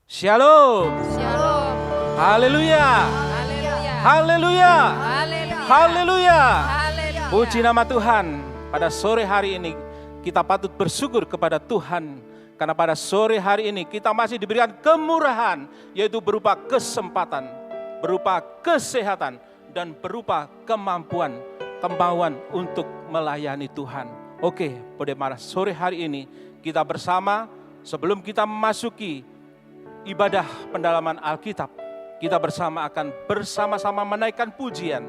Shalom. Shalom. Haleluya. Haleluya. Haleluya. Haleluya. Haleluya. Haleluya. Puji nama Tuhan. Pada sore hari ini kita patut bersyukur kepada Tuhan. Karena pada sore hari ini kita masih diberikan kemurahan. Yaitu berupa kesempatan, berupa kesehatan, dan berupa kemampuan untuk melayani Tuhan. Oke, pada sore hari ini kita bersama sebelum kita memasuki ibadah pendalaman Alkitab, kita bersama akan bersama-sama menaikkan pujian,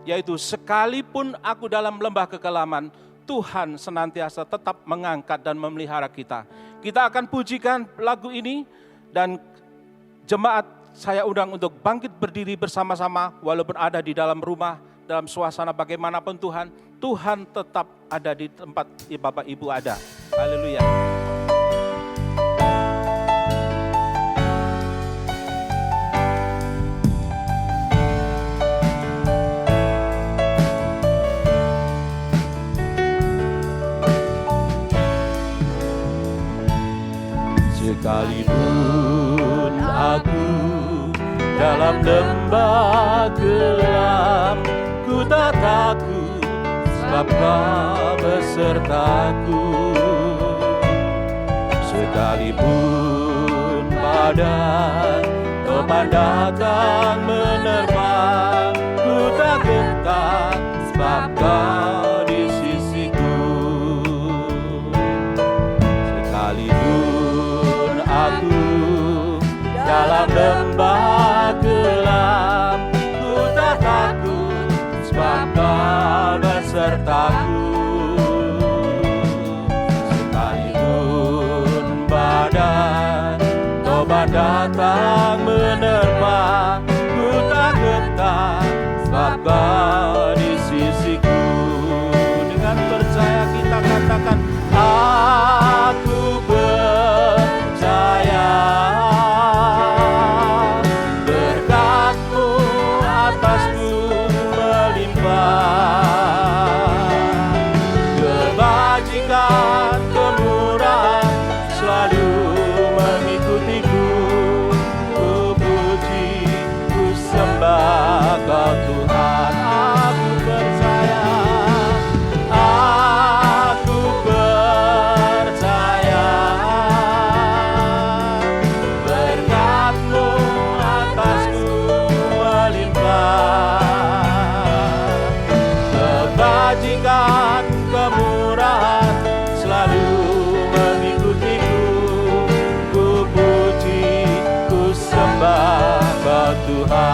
yaitu sekalipun aku dalam lembah kekelaman, Tuhan senantiasa tetap mengangkat dan memelihara kita. Kita akan pujikan lagu ini dan jemaat saya undang untuk bangkit berdiri bersama-sama walaupun ada di dalam rumah, dalam suasana bagaimanapun Tuhan tetap ada di tempat Bapak Ibu ada. Haleluya. Sekalipun aku dalam lembah gelap, ku tak takut sebab Kau besertaku. Sekalipun badai topan datang menerpa, ku tak gentar sebab Kau di sisiku. Sekalipun aku dalam lembah gelap, ku tak takut sebab Kau besertaku. Sekalipun badai topan datang menerpa, ku tak gentar sebab Kau di sisiku. Dengan percaya kita katakan, aku percaya berkat-Mu atasku melimpah, kebajikan kemurahan selalu mengikutiku. Ku puji, ku sembah Kau Tuhan. Aku percaya, aku percaya berkat-Mu atasku melimpah, kebajikan kemurahan selalu mengikutiku. Ku puji, ku sembah Kau Tuhan.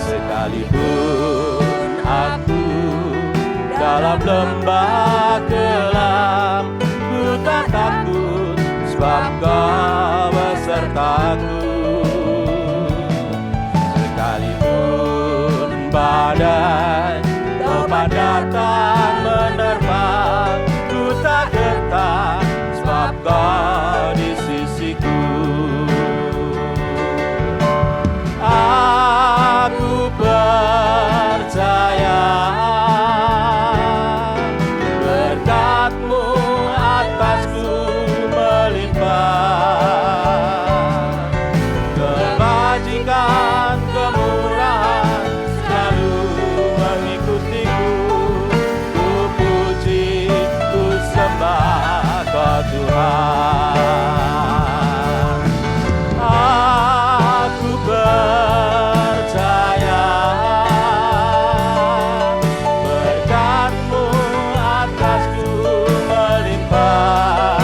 Sekalipun aku dalam lembah gelap, ku tak takut sebab Kau besertaku. Sekalipun badai topan datang menerpa, ku tak gentar sebab Kau di sisiku. Aku percaya berkat-Mu atasku melimpah, kebajikan kemurahan selalu mengikutiku. Ku puji, ku sembah Kau Tuhan. Aku percaya berkat-Mu atasku melimpah,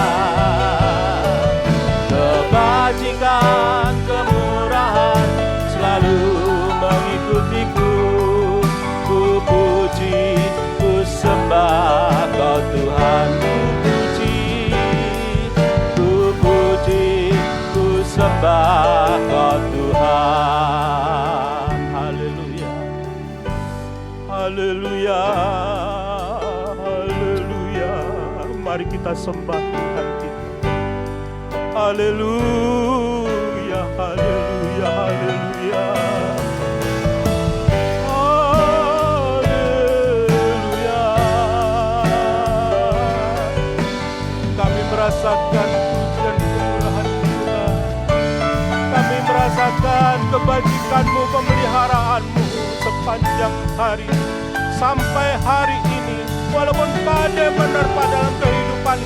kebajikan kemurahan selalu mengikutiku. Ku puji, ku sembah Kau Tuhan. Ku puji, ku sembah Kau Tuhan. Haleluya. Haleluya. Haleluya. Mari kita sembah Tuhan kita. Haleluya. Haleluya. Haleluya. Haleluya. kebajikan-Mu, pemeliharaanmu sepanjang hari sampai hari ini. Walaupun badai menerpa dalam kehidupan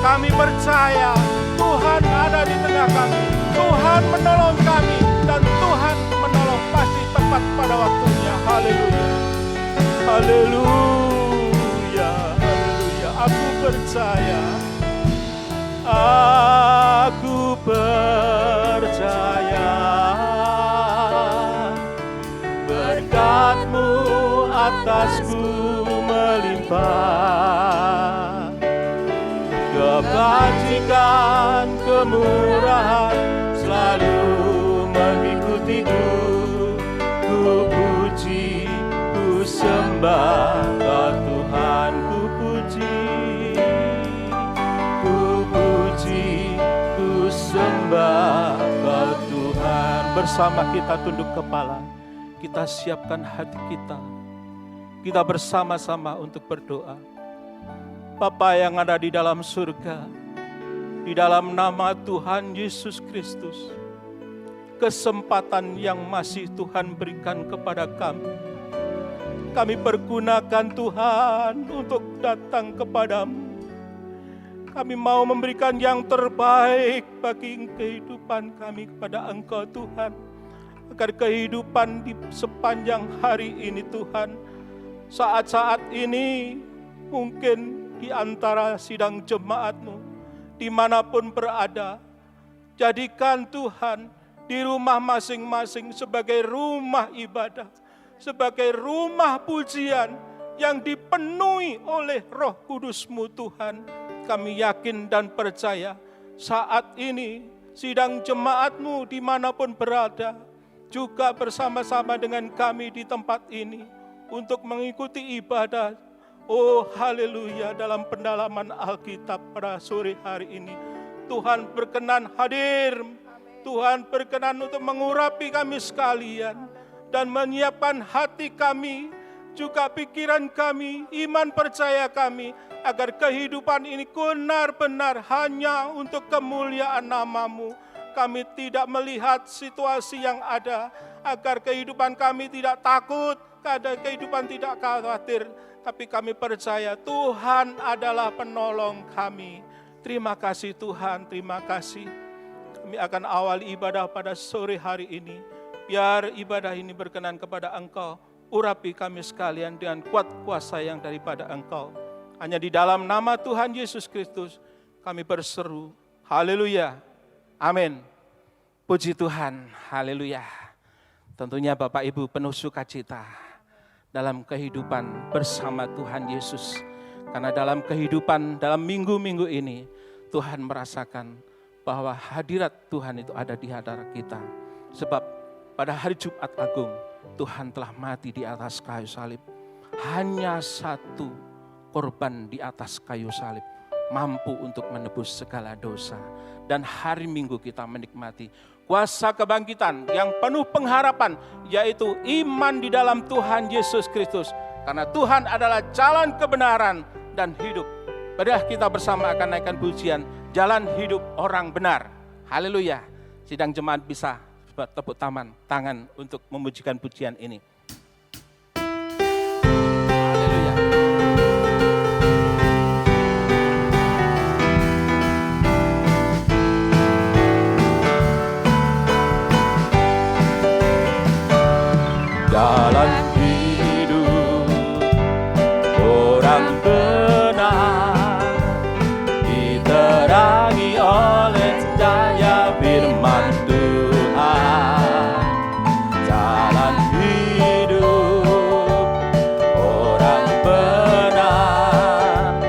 kami percaya Tuhan ada di tengah kami. Tuhan menolong kami dan Tuhan menolong pasti tepat pada waktunya. Haleluya. Haleluya. Haleluya. Aku percaya. Aku percaya berkat-Mu atasku melimpah, kebajikan, kemurahan selalu mengikutiku. Ku puji, ku sembah Kau Tuhan, ku puji, ku puji, ku sembah Kau Tuhan. Bersama kita tunduk kepala, kita siapkan hati kita. Kita bersama-sama untuk berdoa. Bapa yang ada di dalam surga, di dalam nama Tuhan Yesus Kristus, kesempatan yang masih Tuhan berikan kepada kami pergunakan Tuhan untuk datang kepadamu. Kami mau memberikan yang terbaik bagi kehidupan kami kepada Engkau Tuhan, agar kehidupan di sepanjang hari ini Tuhan, saat-saat ini mungkin di antara sidang jemaat-Mu, dimanapun berada, jadikan Tuhan di rumah masing-masing sebagai rumah ibadah, sebagai rumah pujian yang dipenuhi oleh Roh Kudus-Mu Tuhan. Kami yakin dan percaya saat ini sidang jemaat-Mu dimanapun berada, juga bersama-sama dengan kami di tempat ini untuk mengikuti ibadah. Oh haleluya, dalam pendalaman Alkitab pada sore hari ini, Tuhan berkenan hadir. Tuhan berkenan untuk mengurapi kami sekalian dan menyiapkan hati kami, juga pikiran kami, iman percaya kami, agar kehidupan ini benar-benar hanya untuk kemuliaan nama-Mu. Kami tidak melihat situasi yang ada, agar kehidupan kami tidak takut, kehidupan tidak khawatir, tapi kami percaya Tuhan adalah penolong kami. Terima kasih Tuhan, terima kasih. Kami akan awali ibadah pada sore hari ini. Biar ibadah ini berkenan kepada Engkau. Urapi kami sekalian dengan kuat kuasa yang daripada Engkau. Hanya di dalam nama Tuhan Yesus Kristus kami berseru. Haleluya. Amin. Puji Tuhan. Haleluya. Tentunya Bapak Ibu penuh sukacita dalam kehidupan bersama Tuhan Yesus. Karena dalam kehidupan, dalam minggu-minggu ini, Tuhan merasakan bahwa hadirat Tuhan itu ada di hadapan kita. Sebab pada hari Jumat Agung, Tuhan telah mati di atas kayu salib. Hanya satu korban di atas kayu salib mampu untuk menebus segala dosa. Dan hari Minggu kita menikmati kuasa kebangkitan yang penuh pengharapan, yaitu iman di dalam Tuhan Yesus Kristus. Karena Tuhan adalah jalan kebenaran dan hidup. Marilah kita bersama akan naikkan pujian Jalan Hidup Orang Benar. Haleluya. Sidang jemaat bisa tepuk tangan untuk memujikan pujian ini. Haleluya. Jalan hidup orang benar diterangi oleh cahaya firman Tuhan. Jalan hidup orang benar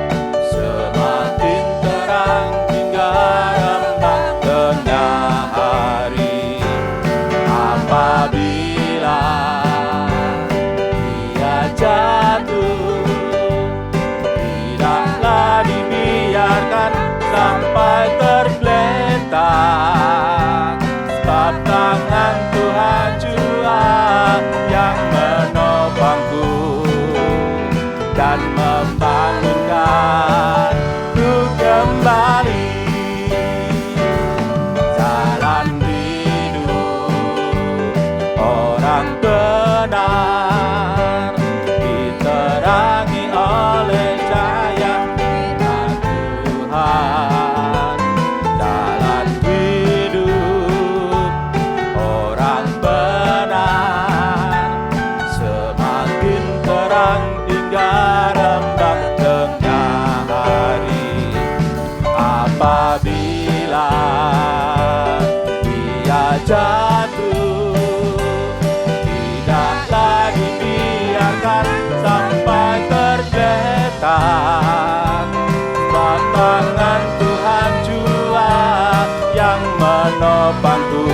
semakin terang hingga remang tengah hari. Apabila yang benar, diterangi oleh cahaya firman Tuhan. Jalan hidup orang benar semakin terang hingga rembang tengah hari. Apabila dia jatuh, tidaklah dibiarkan sampai tergeletak. Sebab tangan Tuhan jua yang menopangku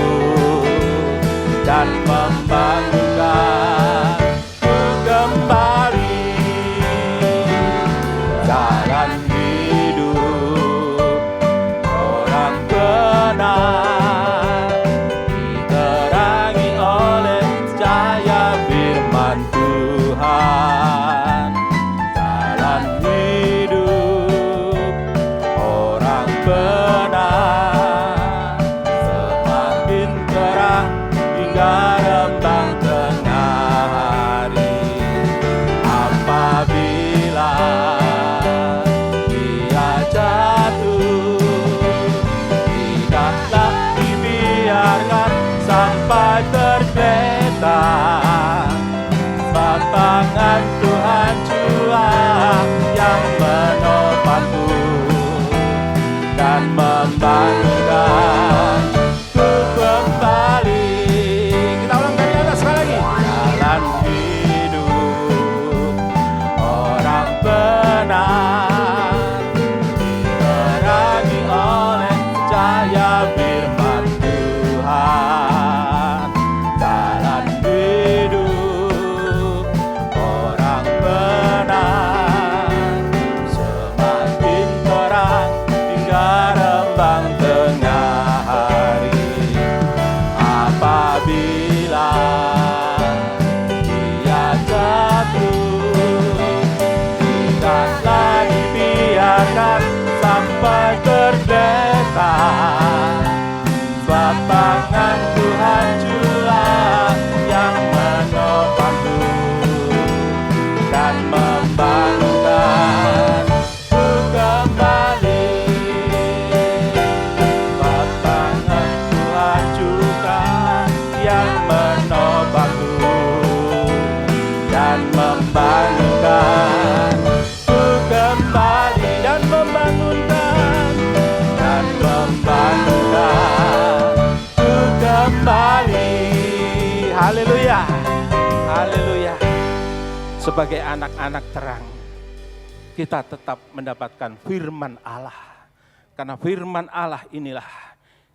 dan membangunkanku kembali. Jalan hidup orang benar diterangi oleh cahaya firman Tuhan. Jalan hidup orang benar semakin terang hingga rembang tengah hari. Apabila dia jatuh, tidaklah dibiarkan sampai tergeletak. Sebab tangan Tuhan jua yang menopangku dan membangunkanku kembali. Kita ulang dari atas sekali lagi. Jalan hidup orang benar diterangi oleh cahaya firman Tuhan. Jalan hidup orang benar semakin terang hingga rembang tengah hari. Apabila dia jatuh, tidaklah dibiarkan sampai tergeletak. Sebab tangan Tuhan jua yang menopangku dan membangunkanku kembali. Sebab tangan Tuhan juga yang menopangku dan membangunkanku kembali dan membangunkanku kembali. Haleluya, haleluya. Sebagai anak-anak terang, kita tetap mendapatkan firman Allah. Karena firman Allah inilah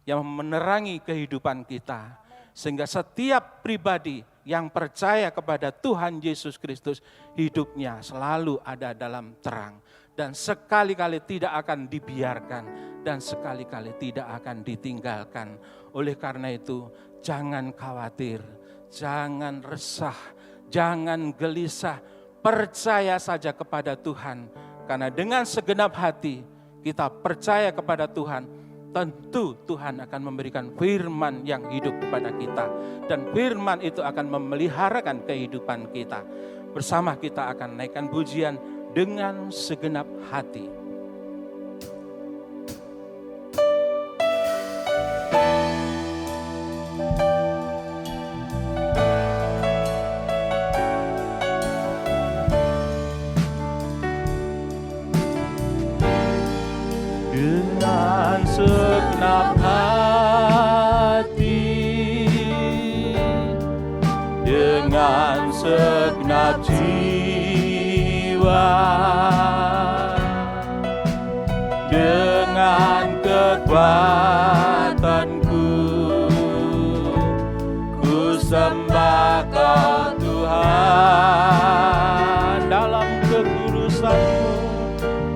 yang menerangi kehidupan kita. Sehingga setiap pribadi yang percaya kepada Tuhan Yesus Kristus, hidupnya selalu ada dalam terang. Dan sekali-kali tidak akan dibiarkan, dan sekali-kali tidak akan ditinggalkan. Oleh karena itu, jangan khawatir, jangan resah, jangan gelisah, percaya saja kepada Tuhan. Karena dengan segenap hati kita percaya kepada Tuhan, tentu Tuhan akan memberikan firman yang hidup kepada kita. Dan firman itu akan memeliharakan kehidupan kita. Bersama kita akan naikkan pujian dengan segenap hati. Dengan segenap hati, dengan segenap jiwa, dengan kekuatanku, ku sembah Kau Tuhan. Dalam kekudusan-Mu,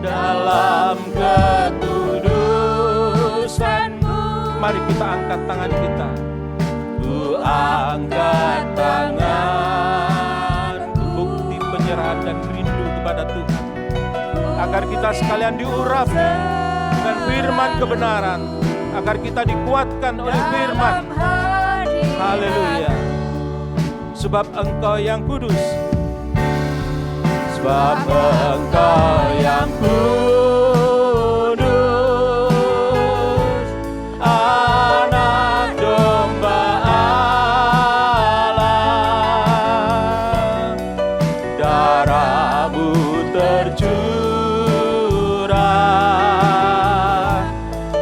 dalam kekudusan-Mu, mari kita angkat tangan kita. Ku angkat tangan, bukti penyerahan dan rindu kepada Tuhan. Agar kita sekalian diurapi dengan firman kebenaran, agar kita dikuatkan oleh firman. Haleluya. sebab Engkau yang kudus. Sebab Engkau yang kudus, Anak Domba Allah, darah-Mu tercurah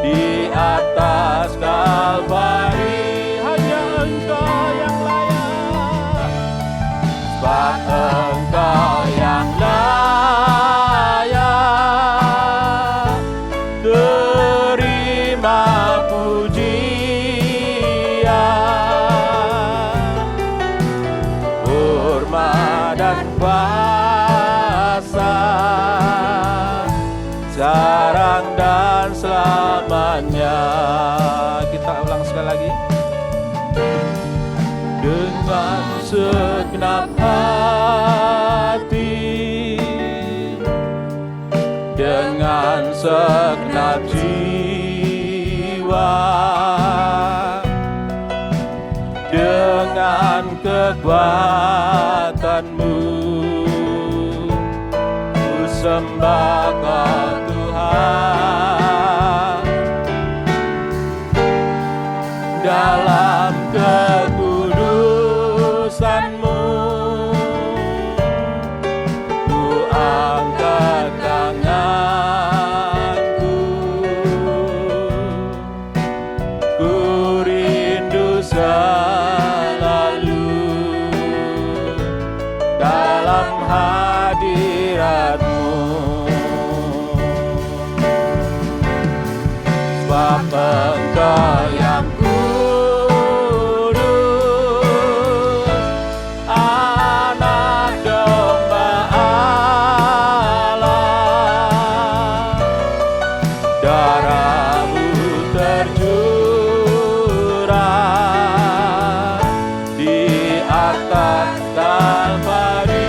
di atas Kalvari. Hanya Engkau yang layak, sebab Engkau yang layak terima pujian, hormat dan kuasa, sekarang dan selamanya. Kita ulang sekali lagi. Dengan segenap hati, dengan segenap jiwa, dengan kekuatan-Mu, ku sembah Kau Tuhan. Dalam kekudusan-Mu, ku angkat tanganku, ku rindu selalu dalam hadirat-Mu. Sebab Engkau yang kudus, Anak Domba Allah, darah-Mu tercurah di atas Kalvari.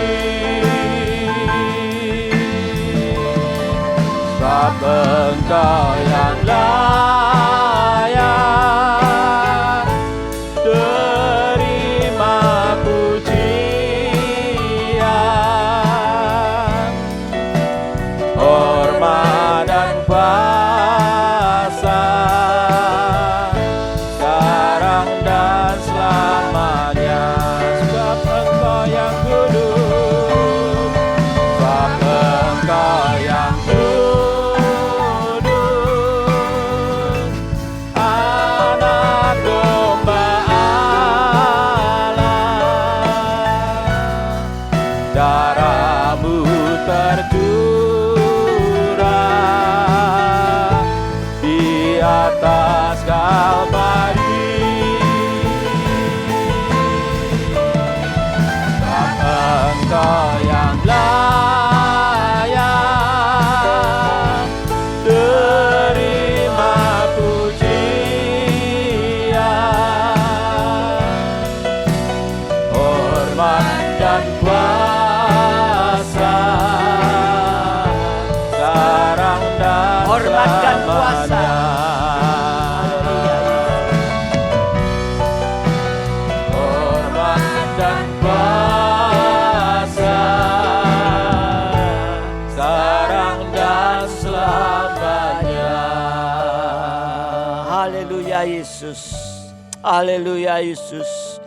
Sebab Engkau yang layak terima pujian, hormat dan kuasa, sekarang dan selamanya. Sebab Engkau yang kudus, sebab Engkau yang kudus, Anak Domba Allah, darah-Mu tercurah di atas Kalvari. Sebab Engkau yang layak terima pujian, hormat dan kuasa, sekarang dan Hormat dan kuasa. selamanya. Hormat dan kuasa, sekarang dan selamanya. Haleluya Yesus. Haleluya Yesus.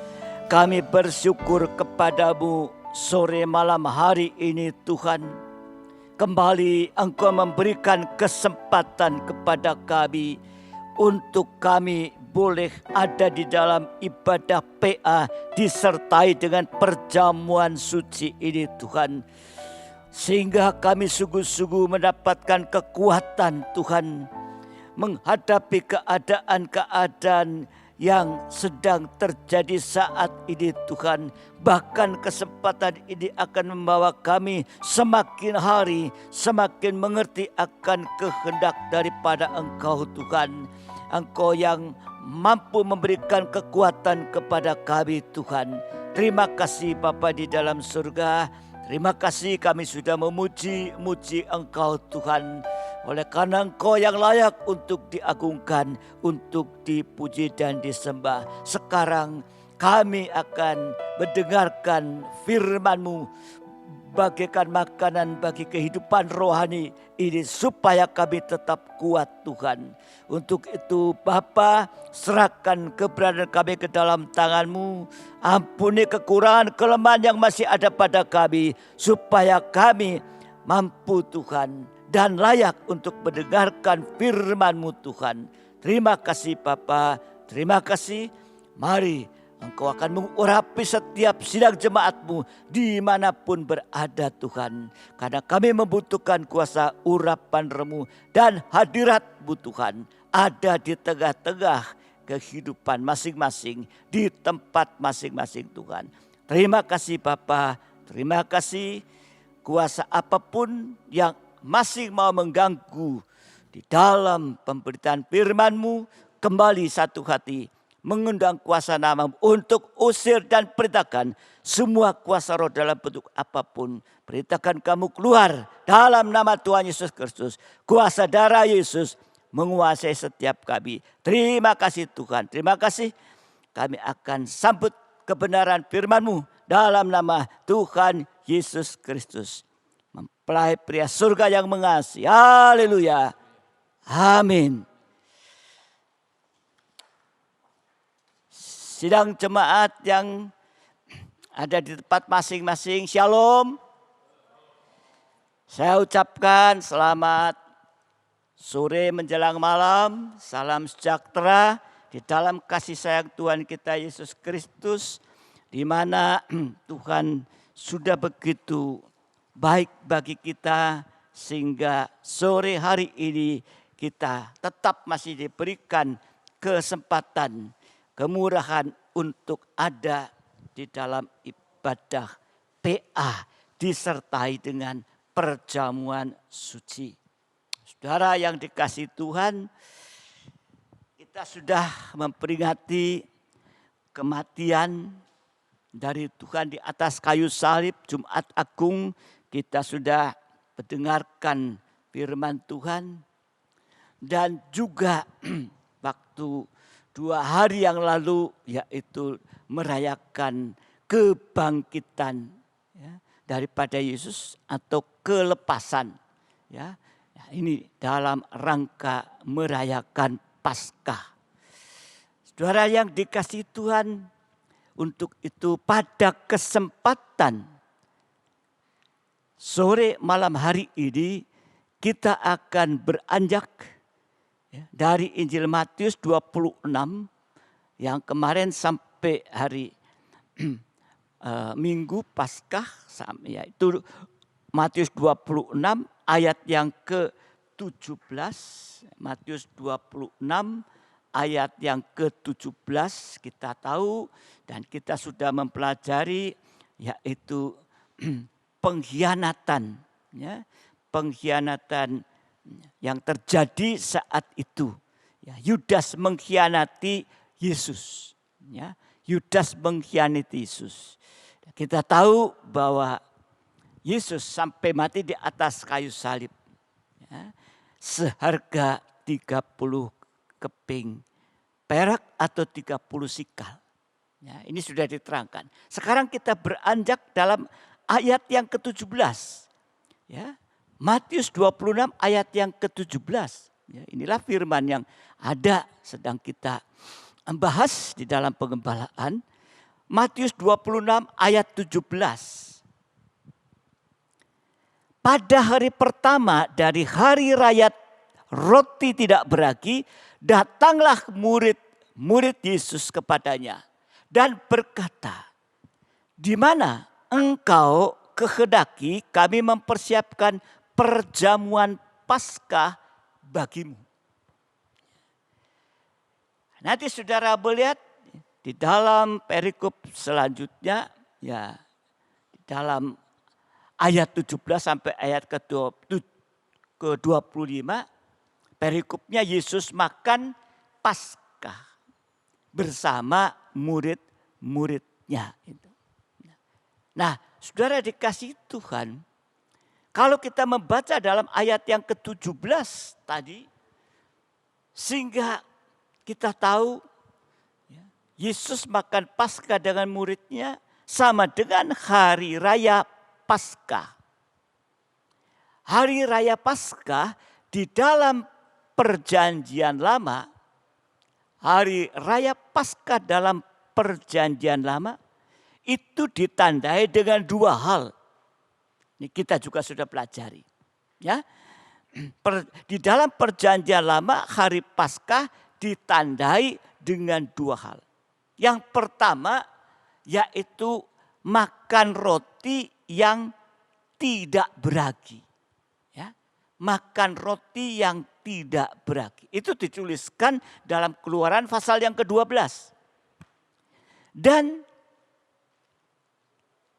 Kami bersyukur kepadamu sore malam hari ini Tuhan. Kembali Engkau memberikan kesempatan kepada kami untuk kami boleh ada di dalam ibadah PA disertai dengan perjamuan suci ini Tuhan. Sehingga kami sungguh-sungguh mendapatkan kekuatan Tuhan menghadapi keadaan-keadaan yang sedang terjadi saat ini Tuhan. Bahkan kesempatan ini akan membawa kami semakin hari semakin mengerti akan kehendak daripada Engkau Tuhan. Engkau yang mampu memberikan kekuatan kepada kami Tuhan. Terima kasih Bapa di dalam surga. Terima kasih kami sudah memuji Engkau Tuhan. Oleh karena Engkau yang layak untuk diagungkan, untuk dipuji dan disembah. Sekarang kami akan mendengarkan firman-Mu bagaikan makanan bagi kehidupan rohani ini supaya kami tetap kuat Tuhan. Untuk itu Bapa, serahkan keberadaan kami ke dalam tangan-Mu. Ampuni kekurangan kelemahan yang masih ada pada kami supaya kami mampu Tuhan dan layak untuk mendengarkan firman-Mu Tuhan. Terima kasih Bapa, terima kasih. Mari Engkau akan mengurapi setiap sidang jemaat-Mu dimanapun berada Tuhan. Karena kami membutuhkan kuasa urapan Roh-Mu dan hadirat-Mu Tuhan. Ada di tengah-tengah kehidupan masing-masing. Di tempat masing-masing Tuhan. Terima kasih Bapa, terima kasih. Kuasa apapun yang masih mau mengganggu di dalam pemberitaan firman-Mu, kembali satu hati mengundang kuasa nama untuk usir dan perintahkan semua kuasa roh dalam bentuk apapun. Perintahkan kamu keluar dalam nama Tuhan Yesus Kristus. Kuasa darah Yesus menguasai setiap kami. Terima kasih Tuhan, terima kasih. Kami akan sambut kebenaran firman-Mu dalam nama Tuhan Yesus Kristus. Mempelai pria surga yang mengasihi. Haleluya. Amin. Sidang jemaat yang ada di tempat masing-masing, shalom. Saya ucapkan selamat sore menjelang malam, salam sejahtera di dalam kasih sayang Tuhan kita Yesus Kristus, di mana Tuhan sudah begitu baik bagi kita sehingga sore hari ini kita tetap masih diberikan kesempatan, kemurahan untuk ada di dalam ibadah PA disertai dengan perjamuan suci. Saudara yang dikasihi Tuhan, kita sudah memperingati kematian dari Tuhan di atas kayu salib. Jumat Agung kita sudah mendengarkan firman Tuhan. Dan juga waktu 2 hari yang lalu yaitu merayakan kebangkitan daripada Yesus atau kelepasan. Ini dalam rangka merayakan Paskah. Saudara yang dikasihi Tuhan, untuk itu pada kesempatan sore malam hari ini kita akan beranjak dari Injil Matius 26 yang kemarin sampai hari Minggu Paskah, yaitu Matius 26 ayat yang ke-17. Matius 26 ayat yang ke-17 kita tahu dan kita sudah mempelajari, yaitu pengkhianatan. Pengkhianatan yang terjadi saat itu. Yudas mengkhianati Yesus. Yudas mengkhianati Yesus. Kita tahu bahwa Yesus sampai mati di atas kayu salib. Seharga 30 keping perak atau 30 sikal. Ini sudah diterangkan. Sekarang kita beranjak dalam ayat yang ke-17. Matius 26 ayat yang ke-17. Inilah firman yang ada sedang kita bahas di dalam pengembalaan. Matius 26 ayat 17. Pada hari pertama dari hari raya roti tidak beragi, datanglah murid Yesus kepadanya dan berkata, "Di mana engkau kehendaki kami mempersiapkan perjamuan Paskah bagimu?" Nanti saudara melihat di dalam perikop selanjutnya, di dalam ayat 17 sampai ayat ke-25, perikopnya Yesus makan Paskah bersama murid-muridnya. Nah, saudara dikasihi Tuhan, kalau kita membaca dalam ayat yang ke-17 tadi, sehingga kita tahu Yesus makan Paskah dengan muridnya sama dengan hari raya Paskah. Hari raya Paskah di dalam Perjanjian Lama, hari raya Paskah dalam Perjanjian Lama itu ditandai dengan dua hal. Ini kita juga sudah pelajari. Ya. Di dalam Perjanjian Lama hari Paskah ditandai dengan dua hal. Yang pertama yaitu makan roti yang tidak beragi. Ya. Makan roti yang tidak beragi. Itu dituliskan dalam Keluaran pasal yang ke-12. Dan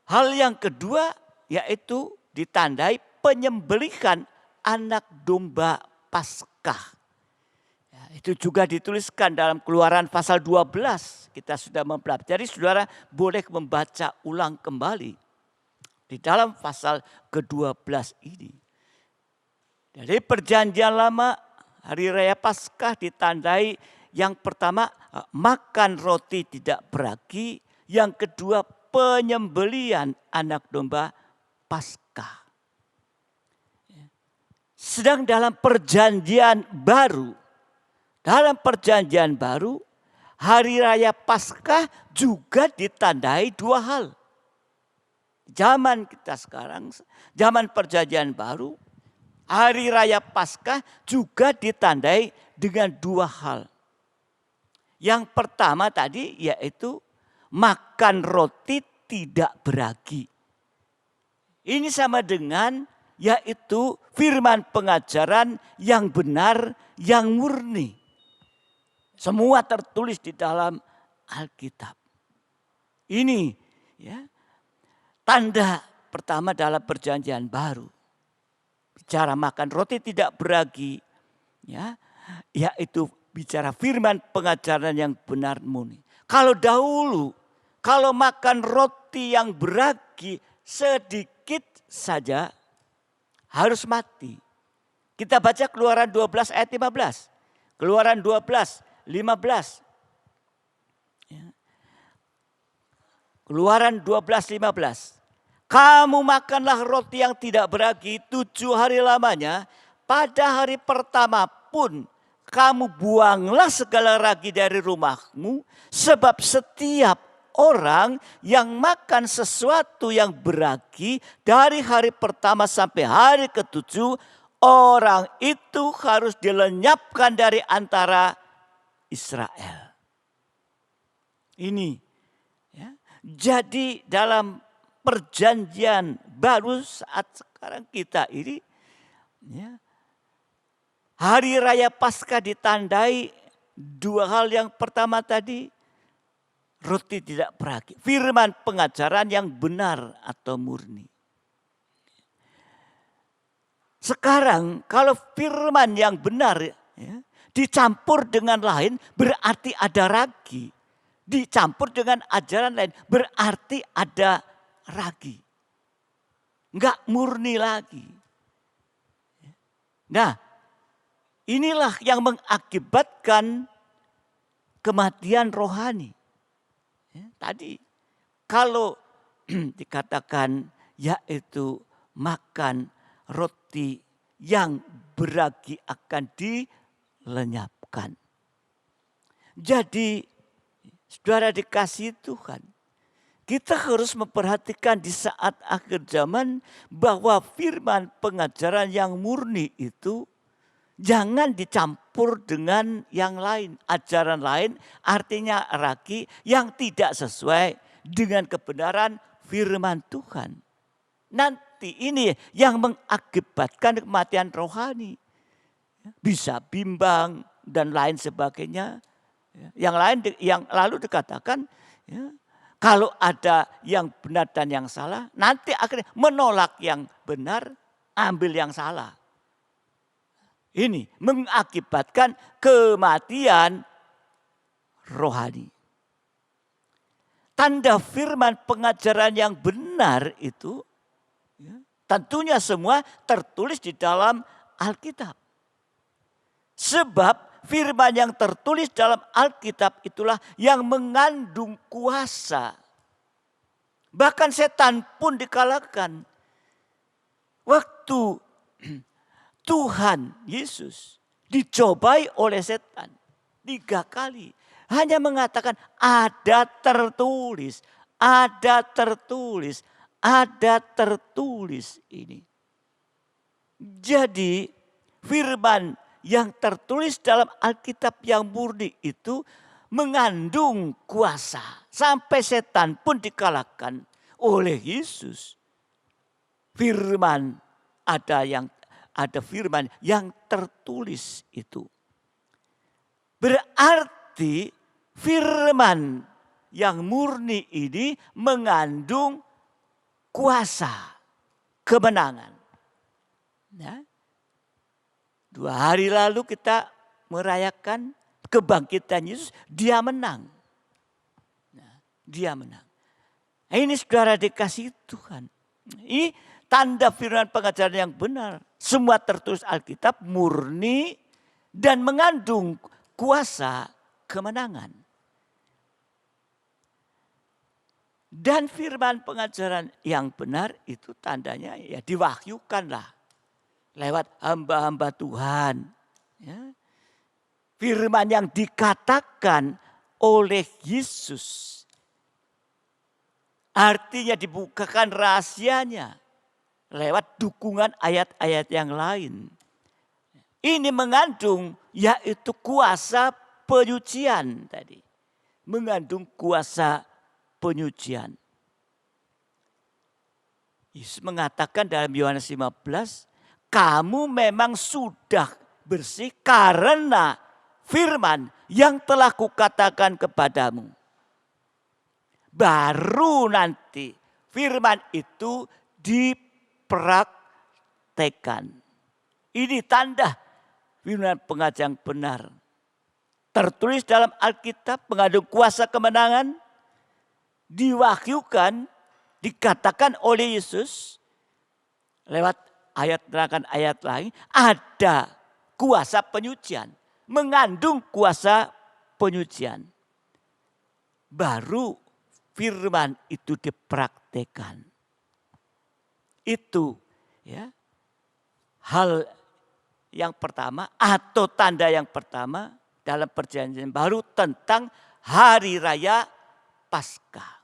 hal yang kedua yaitu ditandai penyembelihan anak domba Paskah. Itu juga dituliskan dalam Keluaran pasal 12. Kita sudah mempelajari, saudara boleh membaca ulang kembali. Di dalam pasal ke-12 ini. Dari Perjanjian Lama, hari raya Paskah ditandai yang pertama makan roti tidak beragi. Yang kedua penyembelihan anak domba Paskah. Sedang dalam Perjanjian Baru, hari raya Paskah juga ditandai dua hal. Zaman kita sekarang, zaman Perjanjian Baru, hari raya Paskah juga ditandai dengan dua hal. Yang pertama tadi yaitu makan roti tidak beragi. Ini sama dengan yaitu firman pengajaran yang benar, yang murni. Semua tertulis di dalam Alkitab. Ini ya tanda pertama dalam Perjanjian Baru. Bicara makan roti tidak beragi, ya, yaitu bicara firman pengajaran yang benar murni. Kalau dahulu, kalau makan roti yang beragi sedikit saja harus mati. Kita baca Keluaran 12 ayat 15. Keluaran 12 15. Keluaran 12:15. Kamu makanlah roti yang tidak beragi 7 hari lamanya. Pada hari pertama pun kamu buanglah segala ragi dari rumahmu. Sebab setiap orang yang makan sesuatu yang beragi dari hari pertama sampai hari ke-7. Orang itu harus dilenyapkan dari antara Israel. Ini ya. Jadi dalam Perjanjian Baru saat sekarang kita ini ya, hari raya Paskah ditandai dua hal. Yang pertama tadi roti tidak beragi, firman pengajaran yang benar atau murni. Sekarang kalau firman yang benar ya, dicampur dengan lain berarti ada ragi. Dicampur dengan ajaran lain berarti ada ragi. Enggak murni lagi. Nah, inilah yang mengakibatkan kematian rohani. Ya, tadi kalau dikatakan yaitu makan roti yang beragi akan dilenyapkan. Jadi saudara dikasihi Tuhan, kita harus memperhatikan di saat akhir zaman bahwa firman pengajaran yang murni itu jangan dicampur dengan yang lain. Ajaran lain artinya ragi yang tidak sesuai dengan kebenaran firman Tuhan. Nanti ini yang mengakibatkan kematian rohani. Bisa bimbang dan lain sebagainya. Yang lain yang lalu dikatakan ya, kalau ada yang benar dan yang salah, nanti akhirnya menolak yang benar, ambil yang salah. Ini mengakibatkan kematian rohani. Tanda firman pengajaran yang benar itu ya, tentunya semua tertulis di dalam Alkitab. Sebab firman yang tertulis dalam Alkitab itulah yang mengandung kuasa. Bahkan setan pun dikalahkan. Waktu Tuhan Yesus dicobai oleh setan 3 kali. Hanya mengatakan ada tertulis, ada tertulis, ada tertulis ini. Jadi firman yang tertulis dalam Alkitab yang murni itu mengandung kuasa. Sampai setan pun dikalahkan oleh Yesus. Firman ada firman yang tertulis itu. Berarti firman yang murni ini mengandung kuasa kemenangan. Ya. 2 hari lalu kita merayakan kebangkitan Yesus, dia menang. Nah, dia menang. Nah, ini saudara dikasih Tuhan. Ini tanda firman pengajaran yang benar. Semua tertulis Alkitab murni dan mengandung kuasa kemenangan. Dan firman pengajaran yang benar itu tandanya ya diwahyukanlah lewat hamba-hamba Tuhan. Ya. Firman yang dikatakan oleh Yesus. Artinya dibukakan rahasianya lewat dukungan ayat-ayat yang lain. Ini mengandung yaitu kuasa penyucian tadi. Mengandung kuasa penyucian. Yesus mengatakan dalam Yohanes 15, kamu memang sudah bersih karena firman yang telah kukatakan kepadamu. Baru nanti firman itu dipraktekan. Ini tanda firman pengajaran benar. Tertulis dalam Alkitab mengandung kuasa kemenangan. Diwahyukan, dikatakan oleh Yesus lewat ayat lain, ada kuasa penyucian, mengandung kuasa penyucian. Baru firman itu dipraktekan. Itu ya hal yang pertama atau tanda yang pertama dalam perjanjian baru tentang hari raya Paskah.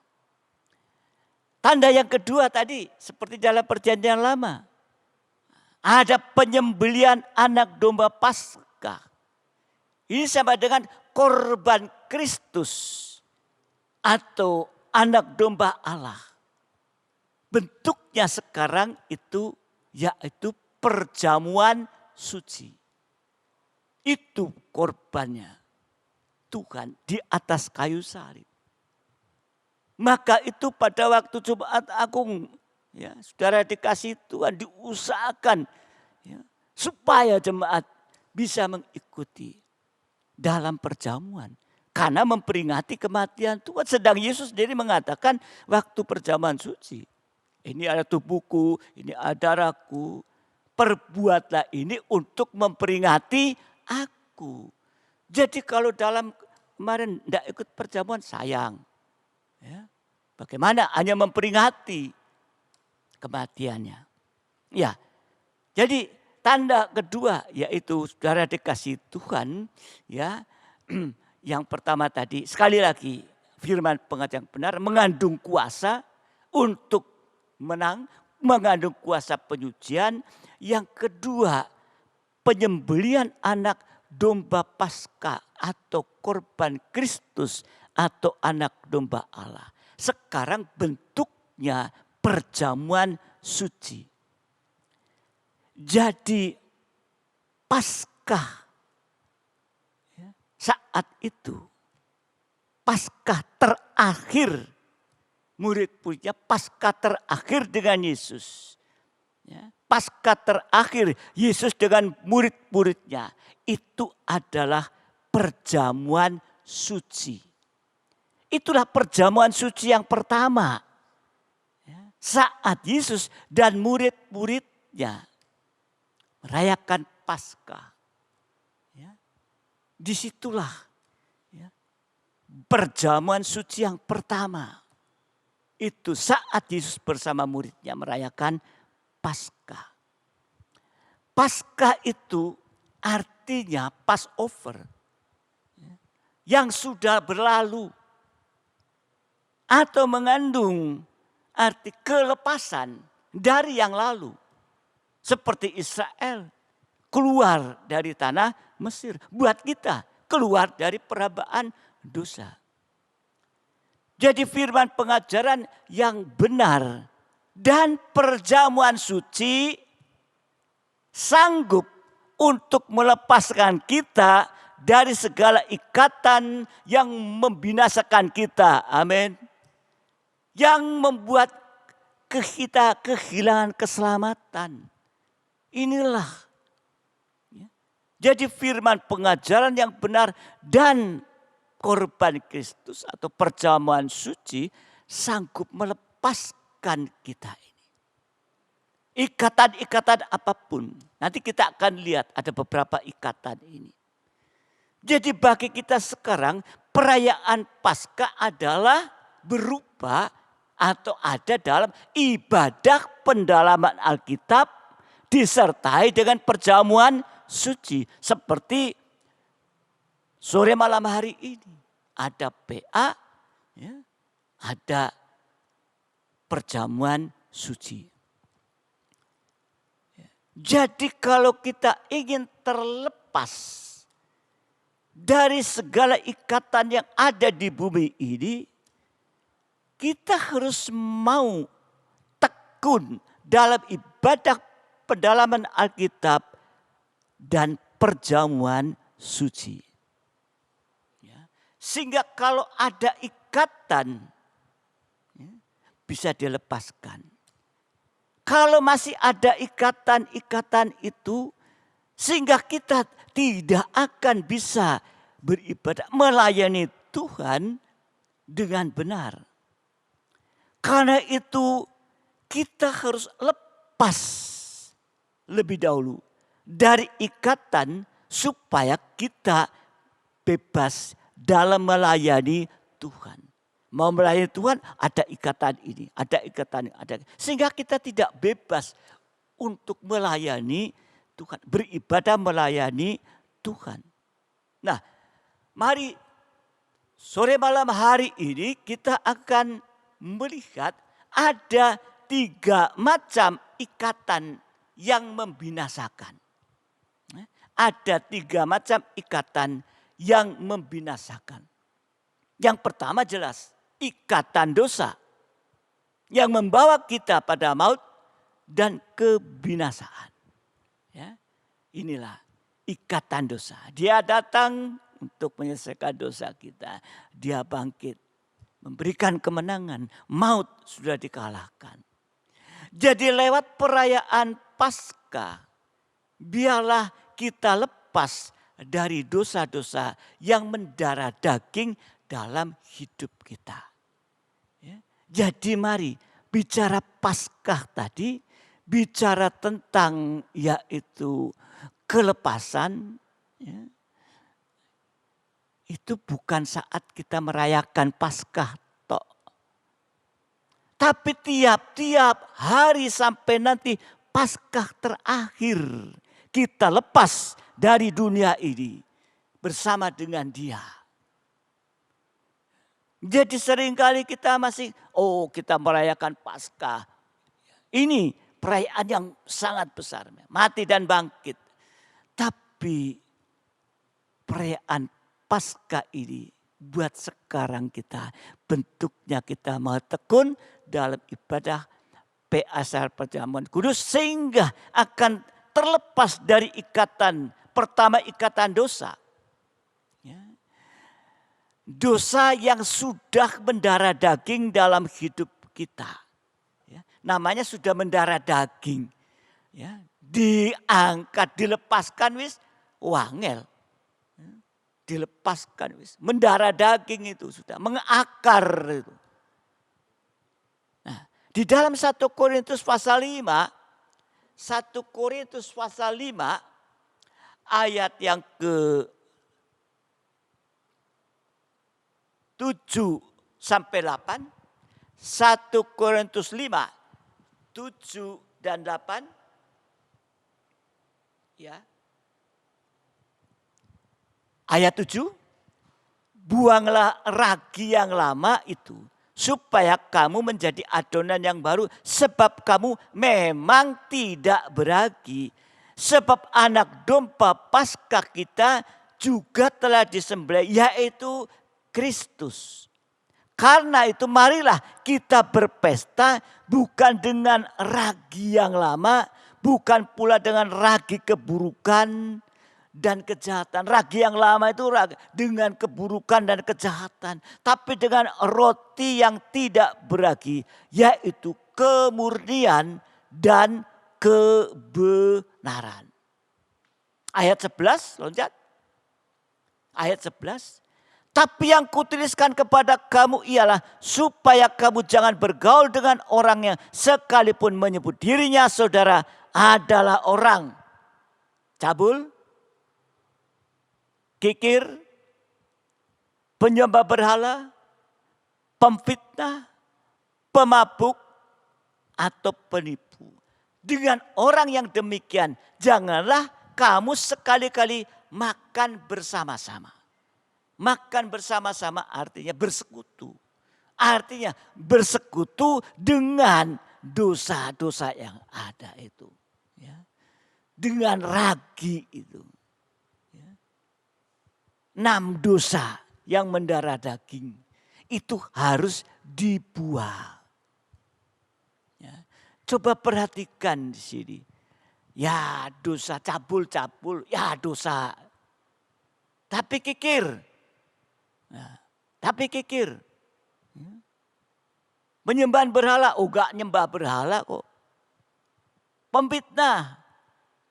Tanda yang kedua tadi seperti dalam perjanjian lama. Ada penyembelihan anak domba Paskah. Ini sama dengan korban Kristus atau anak domba Allah. Bentuknya sekarang itu yaitu perjamuan suci. Itu korbannya Tuhan di atas kayu salib. Maka itu pada waktu Jumat Agung, ya, saudara dikasih Tuhan diusahakan ya, supaya jemaat bisa mengikuti dalam perjamuan. Karena memperingati kematian Tuhan. Sedang Yesus sendiri mengatakan waktu perjamuan suci. Ini ada tubuhku, ini ada darahku. Perbuatlah ini untuk memperingati aku. Jadi kalau dalam kemarin tidak ikut perjamuan sayang. Ya, bagaimana hanya memperingati kematiannya. Ya, jadi tanda kedua yaitu saudara dikasih Tuhan. Ya, yang pertama tadi sekali lagi firman pengajaran benar mengandung kuasa untuk menang, mengandung kuasa penyucian. Yang kedua penyembelihan anak domba Paskah atau korban Kristus atau anak domba Allah. Sekarang bentuknya perjamuan suci. Jadi Paskah saat itu Paskah terakhir murid-muridnya, Paskah terakhir dengan Yesus. Paskah terakhir Yesus dengan murid-muridnya itu adalah perjamuan suci. Itulah perjamuan suci yang pertama. Saat Yesus dan murid-muridnya merayakan Paskah. Disitulah ya, perjamuan suci yang pertama. Itu saat Yesus bersama muridnya merayakan Paskah. Paskah itu artinya Passover. Yang sudah berlalu. Atau mengandung arti kelepasan dari yang lalu. Seperti Israel keluar dari tanah Mesir. Buat kita keluar dari perabaan dosa. Jadi firman pengajaran yang benar dan perjamuan suci sanggup untuk melepaskan kita dari segala ikatan yang membinasakan kita. Amin. Yang membuat kita kehilangan keselamatan. Inilah. Jadi firman pengajaran yang benar dan korban Kristus atau perjamuan suci sanggup melepaskan kita ini. Ikatan-ikatan apapun. Nanti kita akan lihat ada beberapa ikatan ini. Jadi bagi kita sekarang perayaan Paskah adalah berupa atau ada dalam ibadah pendalaman Alkitab disertai dengan perjamuan suci. Seperti sore malam hari ini ada PA, ya, ada perjamuan suci. Jadi kalau kita ingin terlepas dari segala ikatan yang ada di bumi ini, kita harus mau tekun dalam ibadah pendalaman Alkitab dan perjamuan suci. Sehingga kalau ada ikatan bisa dilepaskan. Kalau masih ada ikatan-ikatan itu sehingga kita tidak akan bisa beribadah melayani Tuhan dengan benar. Karena itu kita harus lepas lebih dahulu dari ikatan supaya kita bebas dalam melayani Tuhan. Mau melayani Tuhan ada ikatan ini, ada ikatan ini, ada. Sehingga kita tidak bebas untuk melayani Tuhan, beribadah melayani Tuhan. Nah, mari sore malam hari ini kita akan melihat ada 3 macam ikatan yang membinasakan. Ada 3 macam ikatan yang membinasakan. Yang pertama jelas ikatan dosa yang membawa kita pada maut dan kebinasaan. Ya, inilah ikatan dosa. Dia datang untuk menyelesaikan dosa kita. Dia bangkit, memberikan kemenangan. Maut sudah dikalahkan. Jadi lewat perayaan Paskah, biarlah kita lepas dari dosa-dosa yang mendarah daging dalam hidup kita. Ya. Jadi mari bicara Paskah tadi, bicara tentang yaitu kelepasan. Ya. Itu bukan saat kita merayakan Paskah tok. Tapi tiap-tiap hari sampai nanti Paskah terakhir kita lepas dari dunia ini bersama dengan Dia. Jadi seringkali kita masih, kita merayakan Paskah. Ini perayaan yang sangat besar, mati dan bangkit. Tapi perayaan Paskah ini buat sekarang kita, bentuknya kita mau tekun dalam ibadah PA perjamuan kudus sehingga akan terlepas dari ikatan, pertama ikatan dosa. Ya. Dosa yang sudah mendarah daging dalam hidup kita. Ya. Namanya sudah mendarah daging. Ya. Diangkat, dilepaskan wis wangel. Ya. Dilepaskan wis. Mendarah daging itu sudah mengakar itu. Nah, di dalam 1 Korintus pasal 5, 1 Korintus pasal 5 ayat yang 7 sampai 8. 1 Korintus 5, 7 dan 8. Ya. Ayat 7. Buanglah ragi yang lama itu, supaya kamu menjadi adonan yang baru, sebab kamu memang tidak beragi. Sebab anak domba Paskah kita juga telah disembelih, yaitu Kristus. Karena itu marilah kita berpesta bukan dengan ragi yang lama, bukan pula dengan ragi keburukan dan kejahatan. Ragi yang lama itu dengan keburukan dan kejahatan. Tapi dengan roti yang tidak beragi, yaitu kemurnian dan kebenaran. Ayat 11, loncat. Ayat 11. Tapi yang kutuliskan kepada kamu ialah supaya kamu jangan bergaul dengan orang yang sekalipun menyebut dirinya saudara adalah orang cabul, kikir, penyembah berhala, pemfitnah, pemabuk, atau penipu. Dengan orang yang demikian, janganlah kamu sekali-kali makan bersama-sama. Makan bersama-sama artinya bersekutu. Artinya bersekutu dengan dosa-dosa yang ada itu. Ya. Dengan ragi itu. 6 dosa yang mendarah daging itu harus dibuang. Ya. Coba perhatikan di sini. Ya dosa cabul-cabul, ya dosa. Tapi kikir. Nah, tapi kikir. Penyembahan berhala, oh gak nyembah berhala kok. Pemfitnah,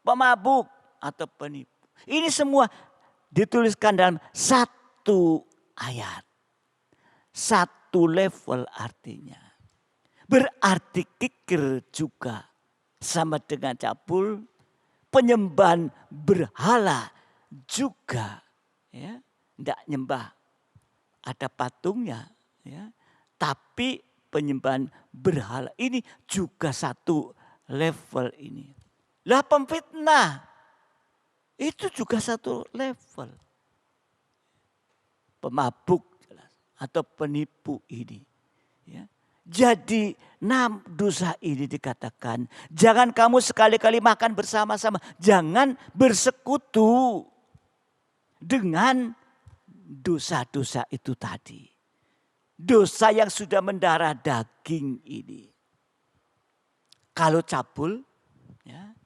pemabuk atau penipu. Ini semua dituliskan dalam 1 ayat. 1 level artinya. Berarti kikir juga sama dengan cabul, penyembahan berhala juga. Ya, tidak nyembah ada patungnya. Ya, tapi penyembahan berhala ini juga 1 level ini. Lah pemfitnah itu juga 1 level. Pemabuk atau penipu ini. Ya. Jadi 6 dosa ini dikatakan jangan kamu sekali-kali makan bersama-sama. Jangan bersekutu dengan dosa-dosa itu tadi. Dosa yang sudah mendarah daging ini. Kalau cabul ya,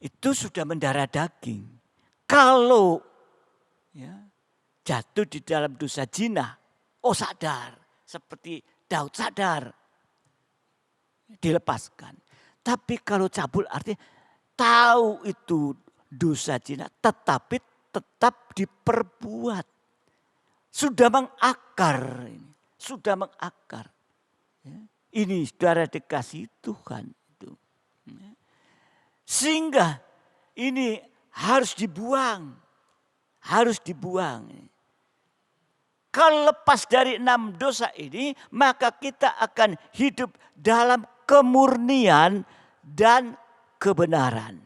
itu sudah mendarah daging. Kalau ya, jatuh di dalam dosa zina, oh sadar. Seperti Daud sadar, dilepaskan. Tapi kalau cabul artinya tahu itu dosa zina, tetapi tetap diperbuat. Sudah mengakar, sudah mengakar. Ini saudara dikasih Tuhan. Sehingga ini harus dibuang. Harus dibuang. Kalau lepas dari 6 dosa ini, maka kita akan hidup dalam kemurnian dan kebenaran.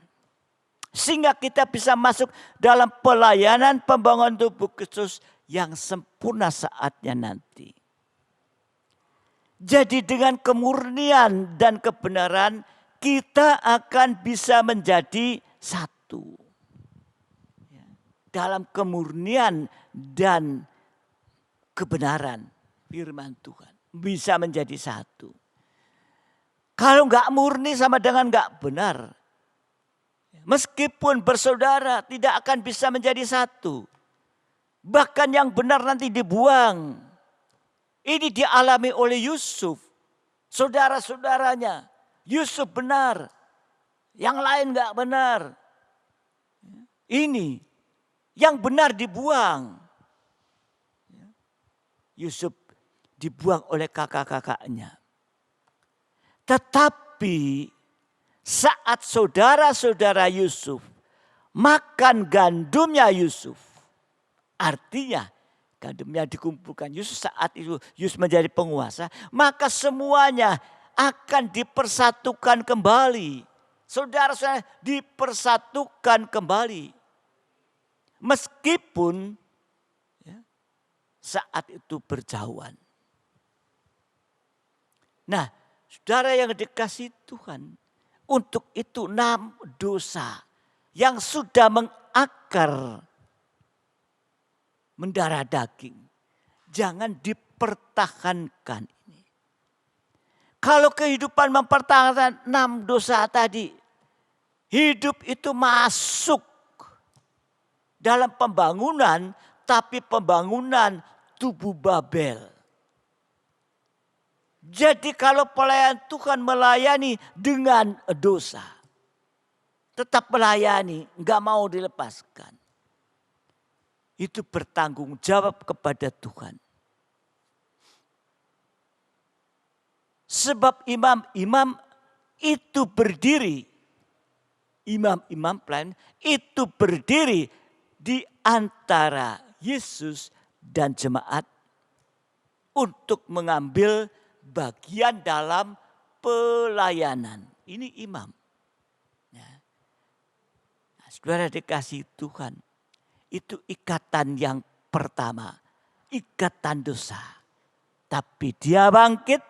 Sehingga kita bisa masuk dalam pelayanan pembangunan tubuh Kristus yang sempurna saatnya nanti. Jadi dengan kemurnian dan kebenaran, kita akan bisa menjadi satu. Dalam kemurnian dan kebenaran firman Tuhan bisa menjadi satu. Kalau enggak murni sama dengan enggak benar. Meskipun bersaudara tidak akan bisa menjadi satu. Bahkan yang benar nanti dibuang. Ini dialami oleh Yusuf. Saudara-saudaranya. Yusuf benar. Yang lain enggak benar. Ini yang benar dibuang. Yusuf dibuang oleh kakak-kakaknya. Tetapi saat saudara-saudara Yusuf makan gandumnya Yusuf. Artinya gandumnya dikumpulkan Yesus, saat itu Yesus menjadi penguasa, maka semuanya akan dipersatukan kembali. Saudara-saudara, dipersatukan kembali. Meskipun ya, saat itu berjauhan. Nah, saudara yang dikasihi Tuhan, untuk itu 6 dosa yang sudah mengakar mendarah daging, jangan dipertahankan ini. Kalau kehidupan mempertahankan 6 dosa tadi, hidup itu masuk dalam pembangunan, tapi pembangunan tubuh Babel. Jadi kalau pelayan Tuhan melayani dengan dosa, tetap melayani, enggak mau dilepaskan, itu bertanggung jawab kepada Tuhan. Sebab imam-imam itu berdiri, imam-imam pelayan itu berdiri di antara Yesus dan jemaat untuk mengambil bagian dalam pelayanan. Ini imam. Ya. Nah, saudara dikasihi Tuhan, itu ikatan yang pertama, ikatan dosa. Tapi dia bangkit,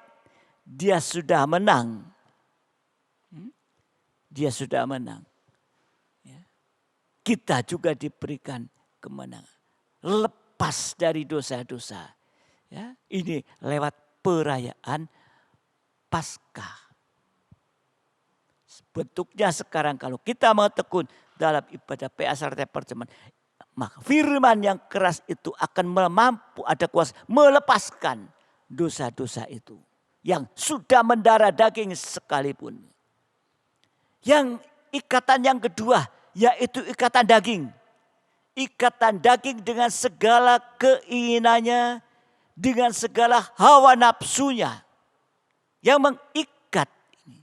dia sudah menang. Dia sudah menang. Kita juga diberikan kemenangan. Lepas dari dosa-dosa. Ya, ini lewat perayaan Paskah. Bentuknya sekarang kalau kita mau tekun dalam ibadah PSRT perjamuan, maka firman yang keras itu akan mampu ada kuasa melepaskan dosa-dosa itu. Yang sudah mendarah daging sekalipun. Yang ikatan yang kedua, yaitu ikatan daging. Ikatan daging dengan segala keinginannya, dengan segala hawa nafsunya. Yang mengikat ini.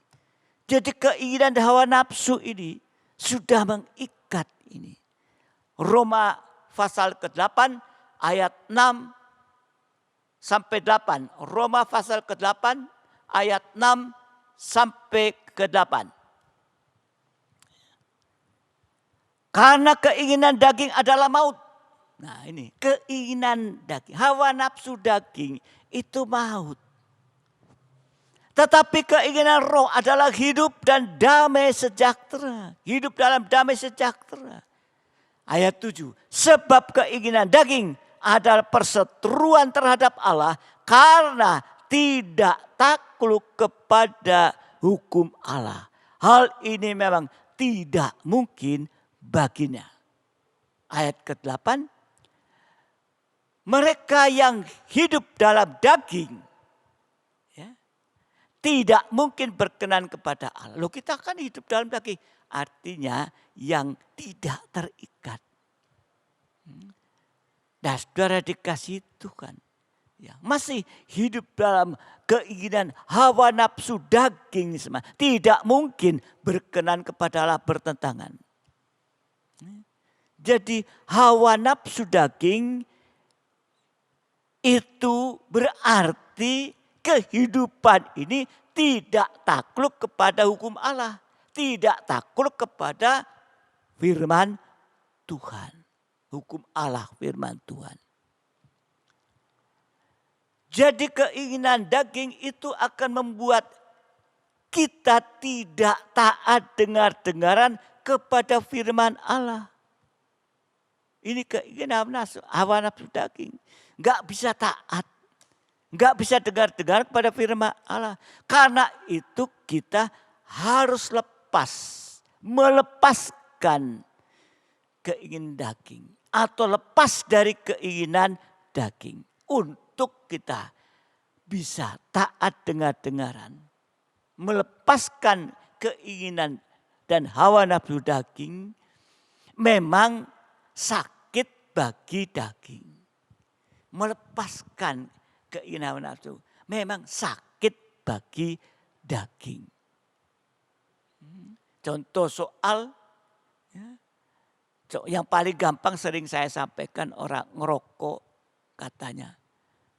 Jadi keinginan dan hawa nafsu ini sudah mengikat ini. Roma pasal ke-8 ayat 6 sampai 8. Roma pasal ke-8 ayat 6 sampai ke-8. Karena keinginan daging adalah maut. Nah ini keinginan daging, hawa nafsu daging itu maut. Tetapi keinginan roh adalah hidup dan damai sejahtera. Hidup dalam damai sejahtera. Ayat 7. Sebab keinginan daging adalah perseteruan terhadap Allah karena tidak takluk kepada hukum Allah. Hal ini memang tidak mungkin baginya. Ayat ke-8. Mereka yang hidup dalam daging ya, tidak mungkin berkenan kepada Allah. Loh, kita kan hidup dalam daging. Artinya yang tidak terikat. Nah, saudara dikasihi Tuhan. Ya, masih hidup dalam keinginan hawa nafsu daging. Tidak mungkin berkenan kepada Allah, bertentangan. Jadi hawa nafsu daging itu berarti kehidupan ini tidak takluk kepada hukum Allah. Tidak takluk kepada firman Tuhan. Hukum Allah, firman Tuhan. Jadi keinginan daging itu akan membuat kita tidak taat dengar-dengaran kepada firman Allah. Ini keinginan hawa nafsu daging. Enggak bisa taat. Enggak bisa dengar-dengar kepada firman Allah. Karena itu kita harus melepaskan keinginan daging. Atau lepas dari keinginan daging. Untuk kita bisa taat dengar-dengaran. Melepaskan keinginan dan hawa nafsu daging memang sakit bagi daging. Melepaskan keinginan nafsu memang sakit bagi daging. Contoh soal ya, yang paling gampang sering saya sampaikan, orang ngerokok katanya.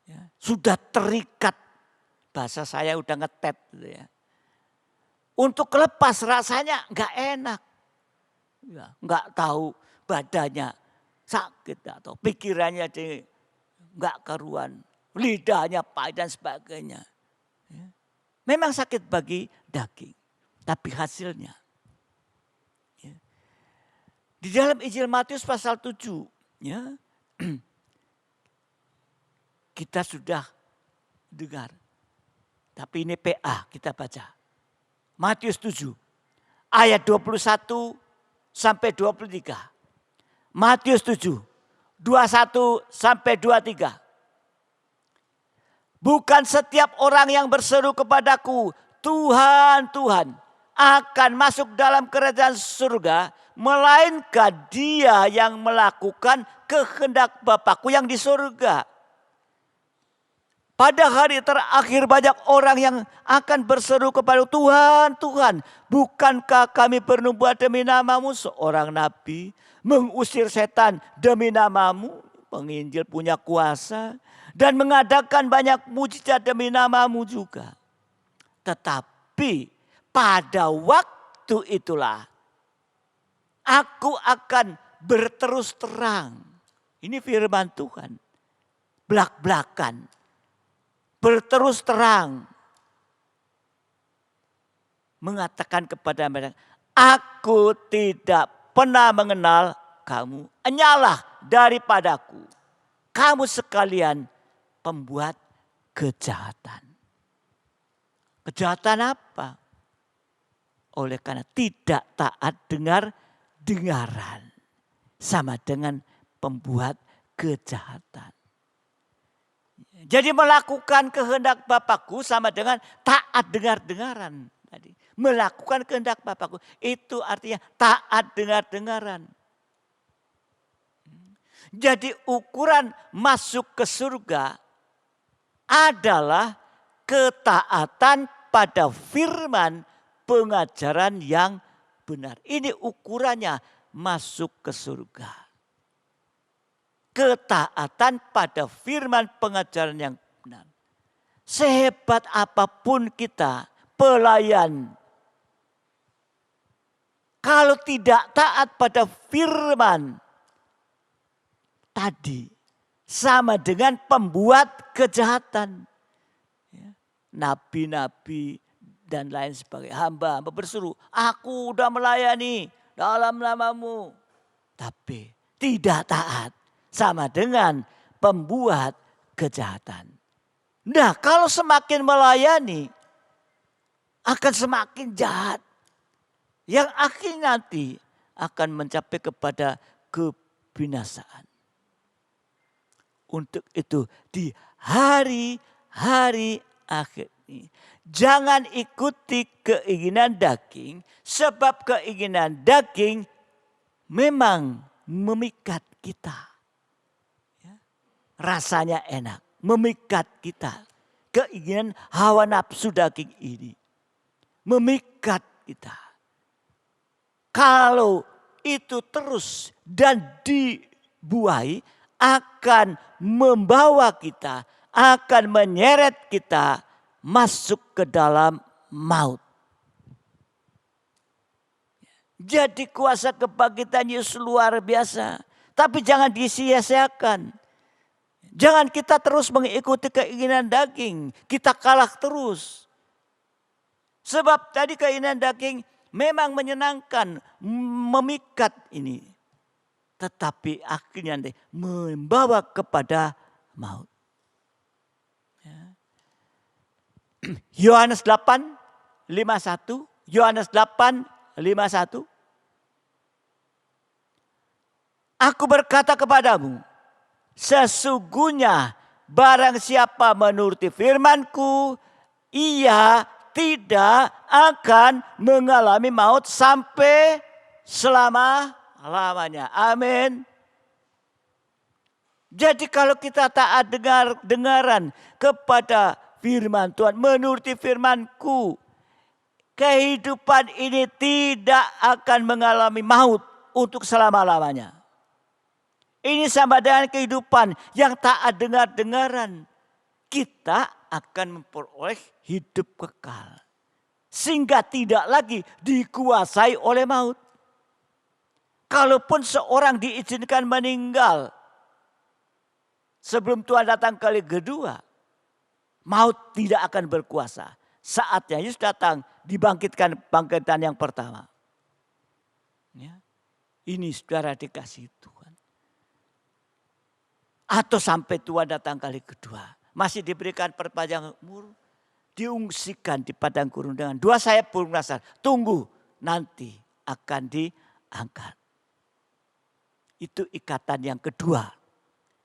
Ya, sudah terikat, bahasa saya udah ngetet gitu ya. Untuk lepas rasanya nggak enak. Ya, nggak tahu badannya sakit atau pikirannya nggak karuan. Lidahnya pahit dan sebagainya. Ya. Memang sakit bagi daging. Tapi hasilnya. Ya. Di dalam Injil Matius pasal 7. Ya, kita sudah dengar. Tapi ini PA kita baca. Matius 7 ayat 21 sampai 23. Matius 7 21 sampai 23. Bukan setiap orang yang berseru kepadaku, Tuhan, Tuhan, akan masuk dalam kerajaan surga, melainkan dia yang melakukan kehendak Bapakku yang di surga. Pada hari terakhir banyak orang yang akan berseru kepada Tuhan, Tuhan, bukankah kami bernubuat demi namamu? Seorang nabi mengusir setan demi namamu, penginjil punya kuasa, dan mengadakan banyak mujizat demi namamu juga. Tetapi pada waktu itulah aku akan berterus terang. Ini firman Tuhan. Belak-belakan. Berterus terang. Mengatakan kepada mereka, aku tidak pernah mengenal kamu. Enyalah daripadaku. Kamu sekalian pembuat kejahatan. Kejahatan apa? Oleh karena tidak taat dengaran. Sama dengan pembuat kejahatan. Jadi melakukan kehendak Bapakku sama dengan taat dengaran. Tadi melakukan kehendak Bapakku itu artinya taat dengaran. Jadi ukuran masuk ke surga adalah ketaatan pada firman pengajaran yang benar. Ini ukurannya masuk ke surga. Ketaatan pada firman pengajaran yang benar. Sehebat apapun kita pelayan, kalau tidak taat pada firman tadi, sama dengan pembuat kejahatan. Nabi-nabi dan lain sebagainya. Hamba berseru, aku udah melayani dalam namamu. Tapi tidak taat. Sama dengan pembuat kejahatan. Nah, kalau semakin melayani, akan semakin jahat. Yang akhirnya nanti akan mencapai kepada kebinasaan. Untuk itu di hari-hari akhir ini, jangan ikuti keinginan daging, sebab keinginan daging memang memikat kita. Rasanya enak, memikat kita. Keinginan hawa nafsu daging ini memikat kita. Kalau itu terus dan dibuai, akan membawa kita, akan menyeret kita masuk ke dalam maut. Jadi kuasa kebangkitan Yesus luar biasa. Tapi jangan disia-siakan. Jangan kita terus mengikuti keinginan daging. Kita kalah terus. Sebab tadi keinginan daging memang menyenangkan, memikat ini. Tetapi akhirnya nanti membawa kepada maut. Yohanes 8:51. Yohanes 8:51. Aku berkata kepadamu, sesungguhnya barang siapa menuruti firman-Ku, ia tidak akan mengalami maut sampai selama-lamanya. Amin. Jadi kalau kita taat dengaran kepada firman Tuhan, menuruti firman-Ku, kehidupan ini tidak akan mengalami maut untuk selama-lamanya. Ini sama dengan kehidupan yang taat dengar-dengaran. Kita akan memperoleh hidup kekal. Sehingga tidak lagi dikuasai oleh maut. Kalaupun seorang diizinkan meninggal sebelum Tuhan datang kali kedua, maut tidak akan berkuasa. Saatnya Yesus datang, dibangkitkan bangkitan yang pertama. Ya. Ini saudara dikasih Tuhan. Atau sampai Tuhan datang kali kedua, masih diberikan perpanjangan umur, diungsikan di padang gurun dengan 2 sayap burung nasar. Tunggu, nanti akan diangkat. Itu ikatan yang kedua.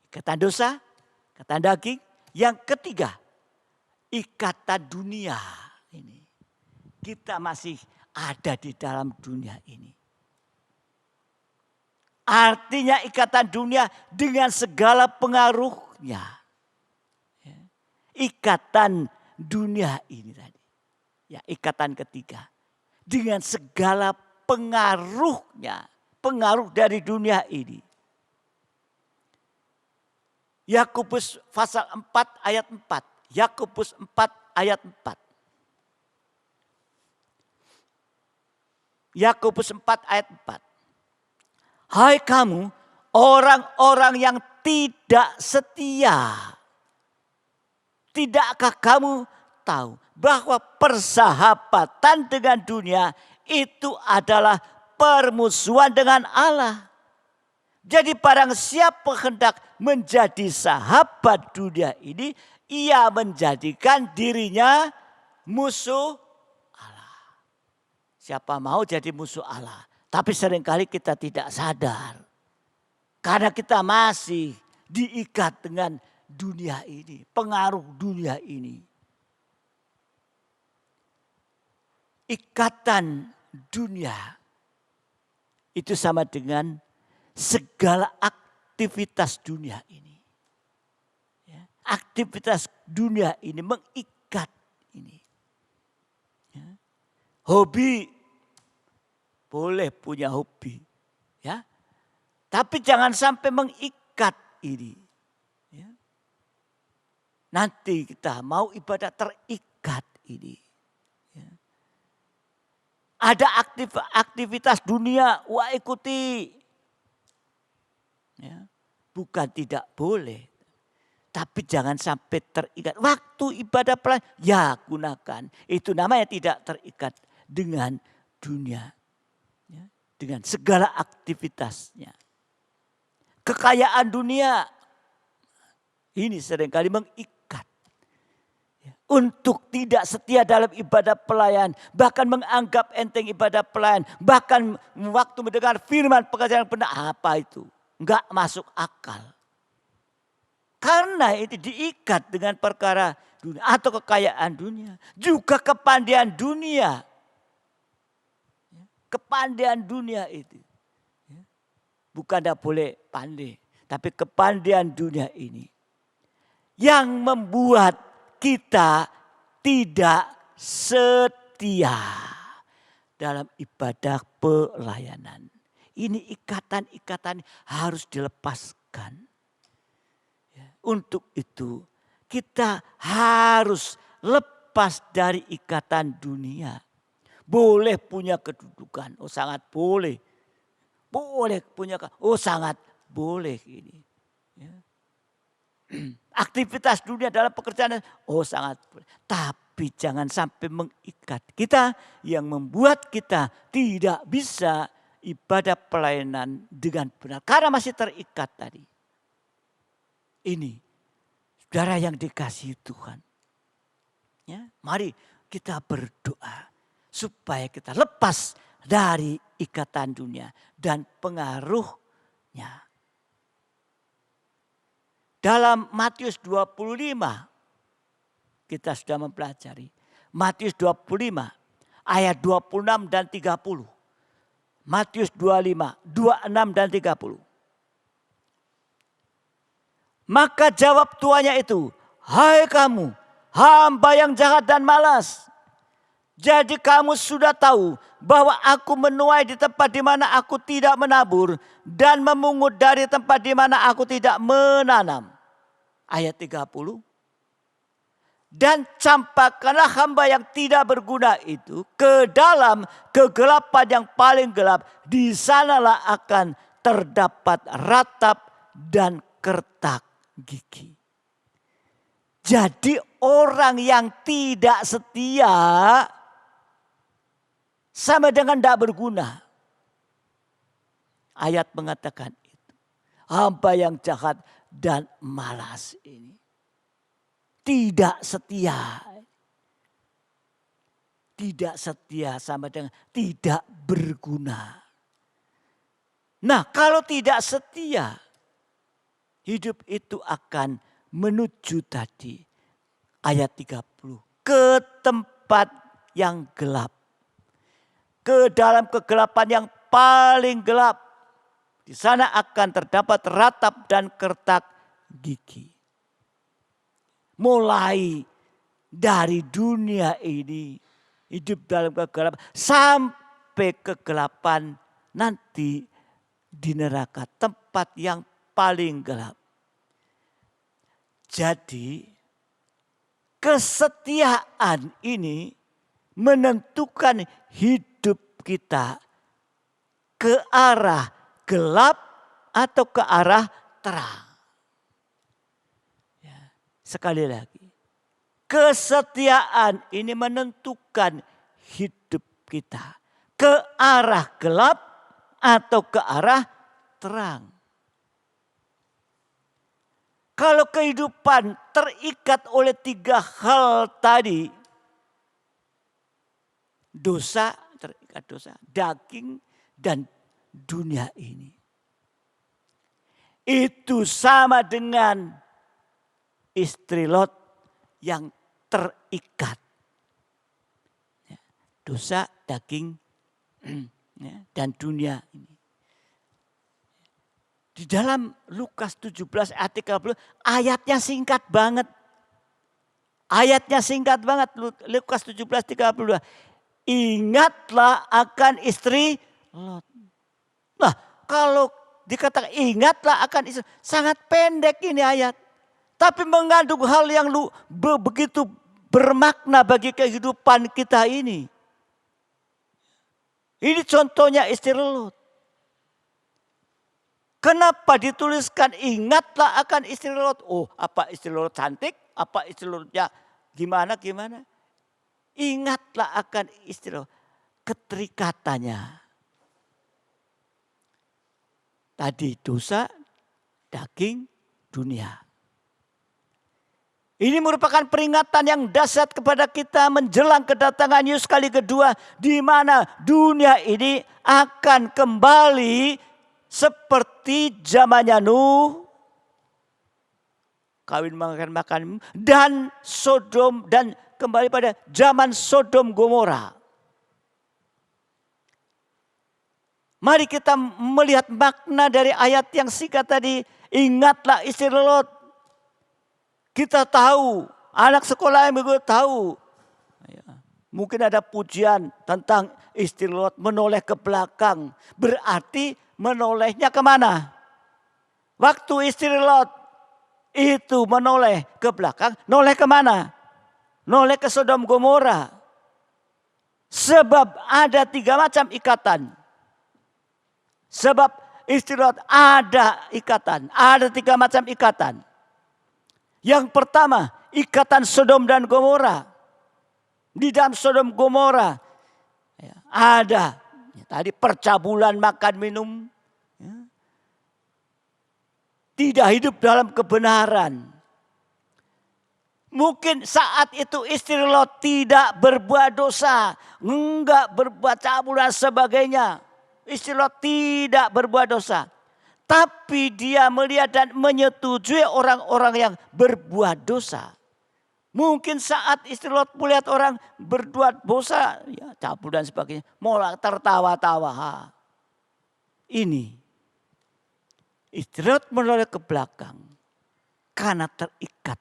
Ikatan dosa, ikatan daging. Yang ketiga, ikatan dunia ini. Kita masih ada di dalam dunia ini. Artinya ikatan dunia dengan segala pengaruhnya. Ikatan dunia ini tadi. Ya, ikatan ketiga. Dengan segala pengaruhnya. Pengaruh dari dunia ini. Yakobus pasal 4 ayat 4. Yakobus 4 ayat 4. Yakobus 4 ayat 4. Hai kamu orang-orang yang tidak setia. Tidakkah kamu tahu bahwa persahabatan dengan dunia itu adalah permusuhan dengan Allah? Jadi barang siapa hendak menjadi sahabat dunia ini, ia menjadikan dirinya musuh Allah. Siapa mau jadi musuh Allah? Tapi seringkali kita tidak sadar. Karena kita masih diikat dengan dunia ini, pengaruh dunia ini. Ikatan dunia itu sama dengan segala aktivitas dunia ini. Ya, aktivitas dunia ini mengikat ini. Ya, hobi, boleh punya hobi. Ya, tapi jangan sampai mengikat ini. Ya. Nanti kita mau ibadah terikat ini. Ya. Ada aktivitas dunia, wah ikuti. Ya. Bukan tidak boleh. Tapi jangan sampai terikat. Waktu ibadah pelayan, ya gunakan. Itu namanya tidak terikat dengan dunia. Ya. Dengan segala aktivitasnya. Kekayaan dunia ini seringkali mengikat. Untuk tidak setia dalam ibadah pelayan. Bahkan menganggap enteng ibadah pelayan. Bahkan waktu mendengar firman pengajaran benar. Apa itu? Enggak masuk akal. Karena itu diikat dengan perkara dunia. Atau kekayaan dunia. Juga kepandaian dunia. Kepandaian dunia itu. Bukan tidak boleh pandai. Tapi kepandaian dunia ini. Yang membuat kita tidak setia. Dalam ibadah pelayanan. Ini ikatan-ikatan harus dilepaskan. Untuk itu kita harus lepas dari ikatan dunia. Boleh punya kedudukan. Oh sangat boleh. Boleh punya, oh sangat boleh ini. Ya. Aktivitas dunia dalam pekerjaan, oh sangat boleh. Tapi jangan sampai mengikat kita yang membuat kita tidak bisa ibadah pelayanan dengan benar. Karena masih terikat tadi. Ini saudara yang dikasihi Tuhan. Ya, mari kita berdoa supaya kita lepas dari ikatan dunia dan pengaruhnya. Dalam Matius 25 kita sudah mempelajari. Matius 25 ayat 26 dan 30. Matius 25, 26 dan 30. Maka jawab tuannya itu, hai kamu hamba yang jahat dan malas. Jadi kamu sudah tahu bahwa aku menuai di tempat di mana aku tidak menabur dan memungut dari tempat di mana aku tidak menanam. Ayat 30. Dan campakkanlah hamba yang tidak berguna itu ke dalam kegelapan yang paling gelap. Di sanalah akan terdapat ratap dan kertak gigi. Jadi orang yang tidak setia sama dengan tidak berguna. Ayat mengatakan itu. Hamba yang jahat dan malas ini. Tidak setia. Tidak setia sama dengan tidak berguna. Nah, kalau tidak setia, hidup itu akan menuju tadi. Ayat 30. Ke tempat yang gelap. Ke dalam kegelapan yang paling gelap. Di sana akan terdapat ratap dan kertak gigi. Mulai dari dunia ini hidup dalam kegelapan sampai kegelapan nanti di neraka, tempat yang paling gelap. Jadi kesetiaan ini menentukan hidup kita ke arah gelap atau ke arah terang. Sekali lagi, kesetiaan ini menentukan hidup kita ke arah gelap atau ke arah terang. Kalau kehidupan terikat oleh 3 hal tadi, dosa, terikat dosa, daging dan dunia ini. Itu sama dengan istri Lot yang terikat. Dosa, daging, dan dunia ini. Di dalam Lukas 17 ayat 30 ayatnya singkat banget. Ayatnya singkat banget. Lukas 17 32. Ingatlah akan istri Lot. Nah, kalau dikatakan ingatlah akan istri, sangat pendek ini ayat. Tapi mengandung hal yang begitu bermakna bagi kehidupan kita ini. Ini contohnya istri Lot. Kenapa dituliskan ingatlah akan istri Lot? Oh, apa istri Lot cantik? Apa istri Lotnya gimana? Ingatlah akan istri Lot. Keterikatannya. Tadi dosa, daging, dunia. Ini merupakan peringatan yang dahsyat kepada kita menjelang kedatangan Yesus kali kedua. Di mana dunia ini akan kembali seperti zamannya Nuh. Kawin makan dan Sodom dan kembali pada zaman Sodom Gomora. Mari kita melihat makna dari ayat yang singkat tadi. Ingatlah istri Lot. Kita tahu, anak sekolah yang begitu tahu. Mungkin ada pujian tentang istri Lot menoleh ke belakang. Berarti menolehnya kemana? Waktu istri Lot itu menoleh ke belakang, noleh kemana? Noleh ke Sodom Gomora. Sebab ada 3 macam ikatan. Sebab istri Lot ada ikatan, ada 3 macam ikatan. Yang pertama, ikatan Sodom dan Gomora. Di dalam Sodom Gomora ada tadi percabulan makan minum. Tidak hidup dalam kebenaran. Mungkin saat itu istri Lot tidak berbuat dosa. Enggak berbuat cabul dan sebagainya. Istri Lot tidak berbuat dosa. Tapi dia melihat dan menyetujui orang-orang yang berbuat dosa. Mungkin saat istri Lot melihat orang berbuat dosa, ya cabul dan sebagainya, malah tertawa-tawa. Ini istri Lot menoleh ke belakang karena terikat.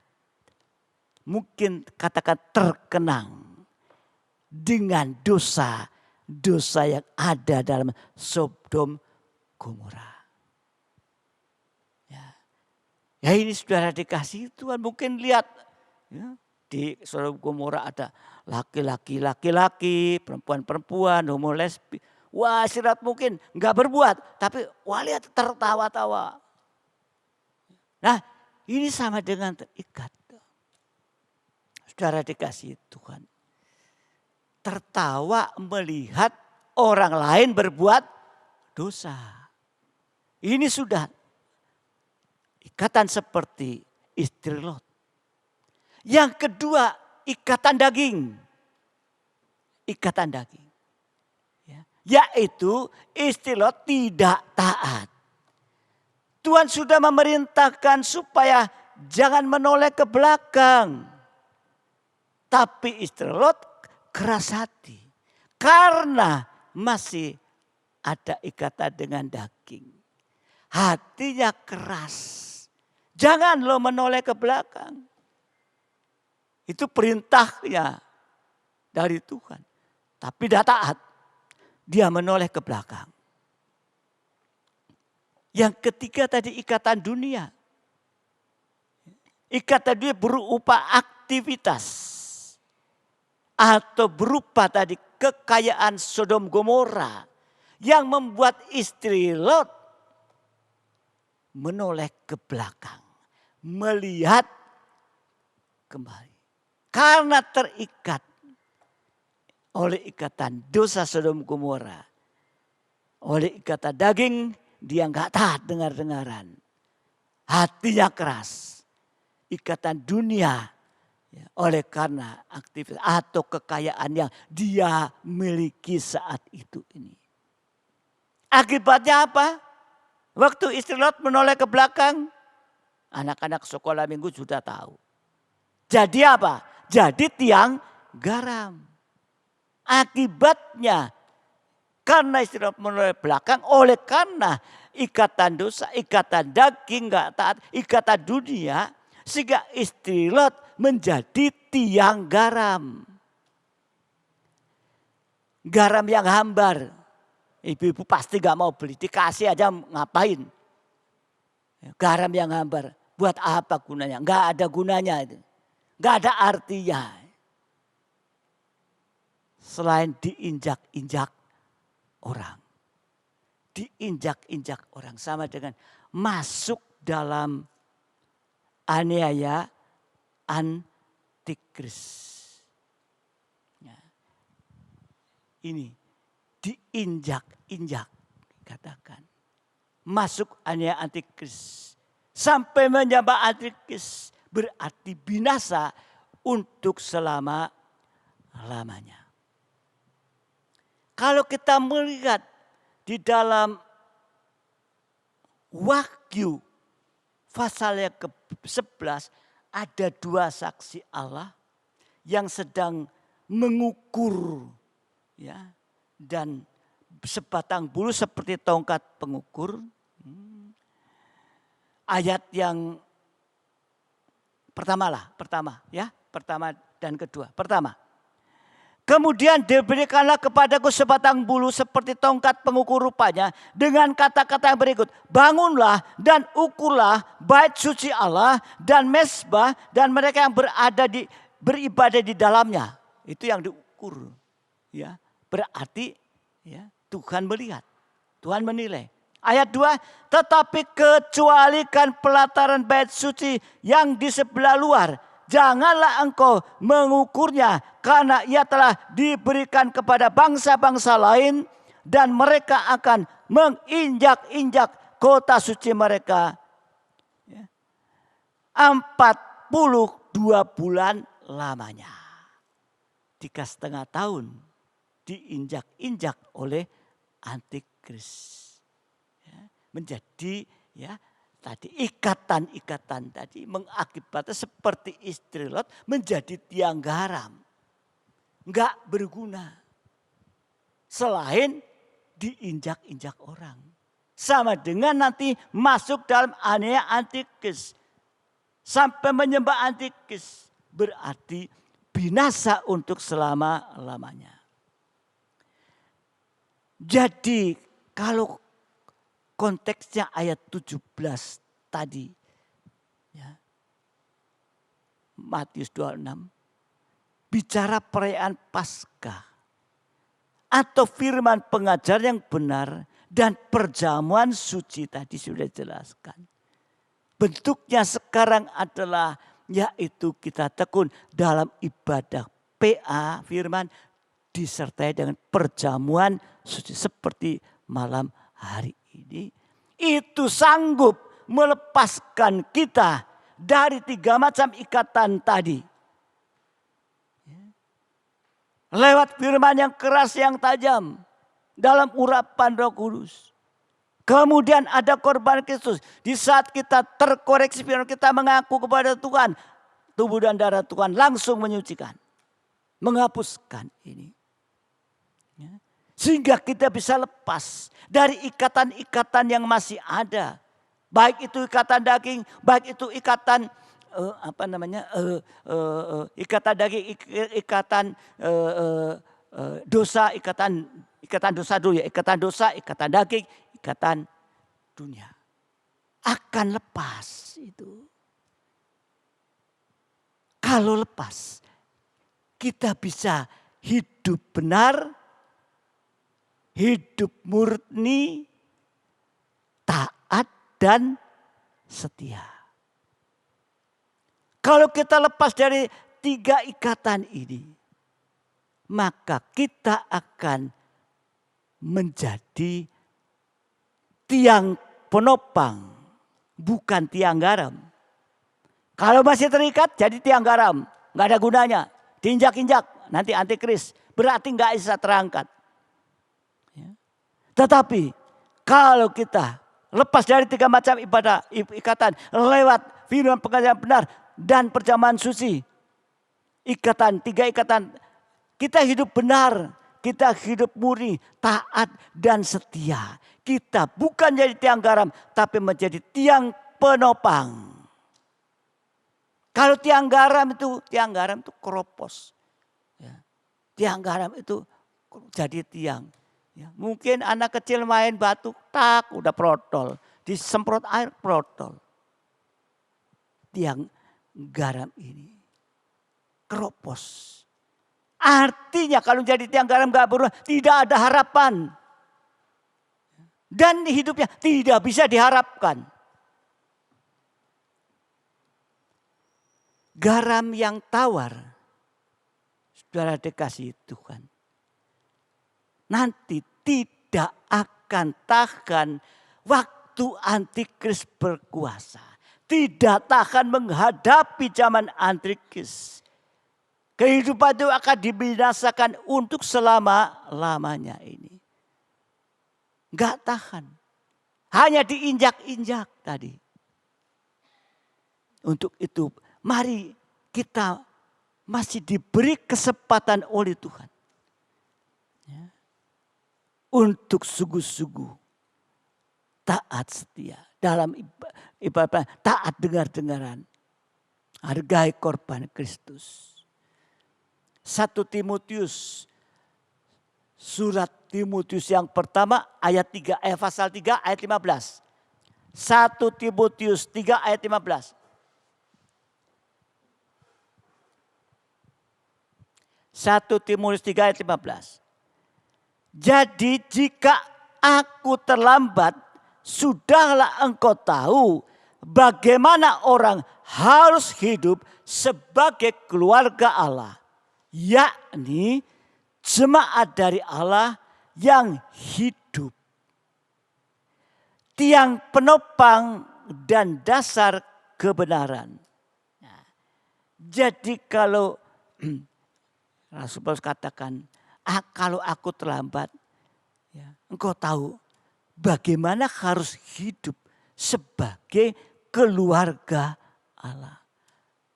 Mungkin katakan terkenang dengan dosa yang ada dalam Sodom Gomora. Ya ini saudara dikasih Tuhan, mungkin lihat ya, di Sodom Gomora ada laki-laki, perempuan-perempuan, homo lesbi. Wah, Lot mungkin nggak berbuat, tapi wah lihat tertawa-tawa. Nah, ini sama dengan terikat. Saudara dikasih Tuhan. Tertawa melihat orang lain berbuat dosa. Ini sudah ikatan seperti istri Lot. Yang kedua, ikatan daging. Ikatan daging. Yaitu istri Lot tidak taat. Tuhan sudah memerintahkan supaya jangan menoleh ke belakang. Tapi istri Lot keras hati. Karena masih ada ikatan dengan daging. Hatinya keras. Jangan lo menoleh ke belakang. Itu perintahnya dari Tuhan. Tapi tidak taat. Dia menoleh ke belakang. Yang ketiga tadi ikatan dunia. Ikatan dunia berupa aktivitas. Atau berupa tadi kekayaan Sodom Gomora. Yang membuat istri Lot menoleh ke belakang. Melihat kembali. Karena terikat oleh ikatan dosa Sodom Gomora. Oleh ikatan daging, dia enggak taat dengar-dengaran. Hatinya keras. Ikatan dunia. Ya, oleh karena aktivitas atau kekayaan yang dia miliki saat itu ini. Akibatnya apa? Waktu istri Lot menoleh ke belakang, anak-anak sekolah minggu sudah tahu. Jadi apa? Jadi tiang garam. Akibatnya karena istri Lot menoleh belakang, oleh karena ikatan dosa, ikatan daging enggak taat, ikatan dunia, sehingga istri Lot menjadi tiang garam. Garam yang hambar. Ibu-ibu pasti gak mau beli, dikasih aja ngapain. Garam yang hambar, buat apa gunanya? Gak ada gunanya itu. Gak ada artinya. Selain diinjak-injak orang. Diinjak-injak orang sama dengan masuk dalam aniaya antikris. Ya. Ini diinjak-injak katakan. Masuk aniaya antikris. Sampai menyembah antikris berarti binasa untuk selama-lamanya. Kalau kita melihat di dalam Wahyu pasal yang ke-11 ada dua saksi Allah yang sedang mengukur ya dan sebatang bulu seperti tongkat pengukur. Ayat yang pertama dan kedua. Pertama. Kemudian diberikanlah kepadaku sebatang bulu seperti tongkat pengukur rupanya dengan kata-kata yang berikut. Bangunlah dan ukurlah bait suci Allah dan mezbah dan mereka yang beribadah di dalamnya. Itu yang diukur. Ya, berarti ya, Tuhan melihat, Tuhan menilai. Ayat 2, tetapi kecualikan pelataran bait suci yang di sebelah luar. Janganlah engkau mengukurnya karena ia telah diberikan kepada bangsa-bangsa lain dan mereka akan menginjak-injak kota suci mereka. 42 bulan lamanya. 3,5 tahun diinjak-injak oleh antikris. Menjadi ya tadi ikatan-ikatan tadi mengakibatkan seperti istri Lot menjadi tiang garam. Enggak berguna. Selain diinjak-injak orang. Sama dengan nanti masuk dalam aniaya antikris. Sampai menyembah antikris. Berarti binasa untuk selama-lamanya. Jadi kalau konteksnya ayat 17 tadi, ya, Matius 26, bicara perayaan Paskah atau firman pengajar yang benar dan perjamuan suci tadi sudah dijelaskan. Bentuknya sekarang adalah yaitu kita tekun dalam ibadah PA firman disertai dengan perjamuan suci seperti malam hari ini. Itu sanggup melepaskan kita dari 3 macam ikatan tadi. Lewat firman yang keras yang tajam dalam urapan Roh Kudus. Kemudian ada korban Kristus. Di saat kita terkoreksi firman, kita mengaku kepada Tuhan. Tubuh dan darah Tuhan langsung menyucikan. Menghapuskan ini. Ya. Sehingga kita bisa lepas dari ikatan-ikatan yang masih ada. Baik itu ikatan daging, baik itu ikatan ikatan daging, ikatan dosa, ikatan dosa dulu ya, ikatan dosa, ikatan daging, ikatan dunia. Akan lepas itu. Kalau lepas, kita bisa hidup benar, hidup murni, taat dan setia. Kalau kita lepas dari 3 ikatan ini, maka kita akan menjadi tiang penopang, bukan tiang garam. Kalau masih terikat jadi tiang garam, nggak ada gunanya. Diinjak-injak, nanti antikris, berarti nggak bisa terangkat. Ya. Tetapi kalau kita lepas dari 3 macam ibadah ikatan lewat firman pengajaran benar dan perjamuan suci, 3 ikatan, kita hidup benar, kita hidup murni, taat dan setia. Kita bukan jadi tiang garam, tapi menjadi tiang penopang. Kalau tiang garam itu keropos. Ya. Tiang garam itu jadi tiang. Ya. Mungkin anak kecil main batu, tak udah protol. Disemprot air protol. Tiang garam ini keropos. Artinya kalau jadi tiang garam gak berubah, tidak ada harapan. Dan hidupnya tidak bisa diharapkan. Garam yang tawar, saudara dikasih Tuhan, nanti tidak akan tahan waktu antikris berkuasa. Tidak tahan menghadapi zaman antikris. Kehidupan itu akan dibinasakan untuk selama-lamanya ini. Gak tahan. Hanya diinjak-injak tadi. Untuk itu mari kita masih diberi kesempatan oleh Tuhan. Ya. Untuk sungguh-sungguh taat setia. Dalam ibadah taat dengar-dengaran. Hargai korban Kristus. 1 Timotius, surat Timotius yang pertama ayat 3, pasal 3 ayat 15. 1 Timotius 3 ayat 15. 1 Timotius 3 ayat 15. Jadi jika aku terlambat, sudahlah engkau tahu bagaimana orang harus hidup sebagai keluarga Allah. Yakni jemaat dari Allah yang hidup. Tiang penopang dan dasar kebenaran. Nah, jadi kalau Rasul Paulus katakan, kalau aku terlambat, ya, engkau tahu bagaimana harus hidup sebagai keluarga Allah.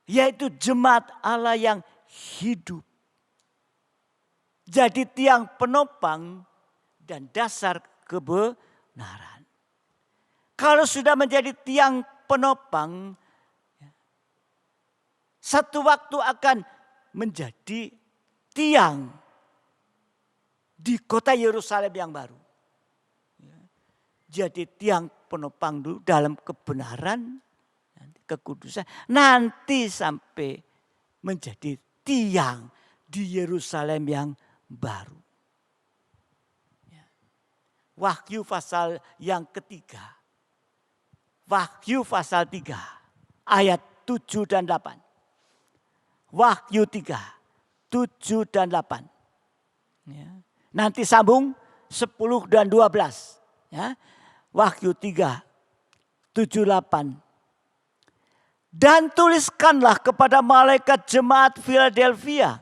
Yaitu jemaat Allah yang hidup. Jadi tiang penopang dan dasar kebenaran. Kalau sudah menjadi tiang penopang, satu waktu akan menjadi tiang di kota Yerusalem yang baru. Jadi tiang penopang dulu dalam kebenaran, kekudusan, nanti sampai menjadi tiang di Yerusalem yang baru. Wahyu pasal yang ketiga. Wahyu pasal 3 ayat 7 dan 8. Wahyu 3, 7 dan 8. Ya. Nanti sambung 10 dan 12. Ya. Wahyu 3, 7, 8. Dan tuliskanlah kepada malaikat jemaat Philadelphia.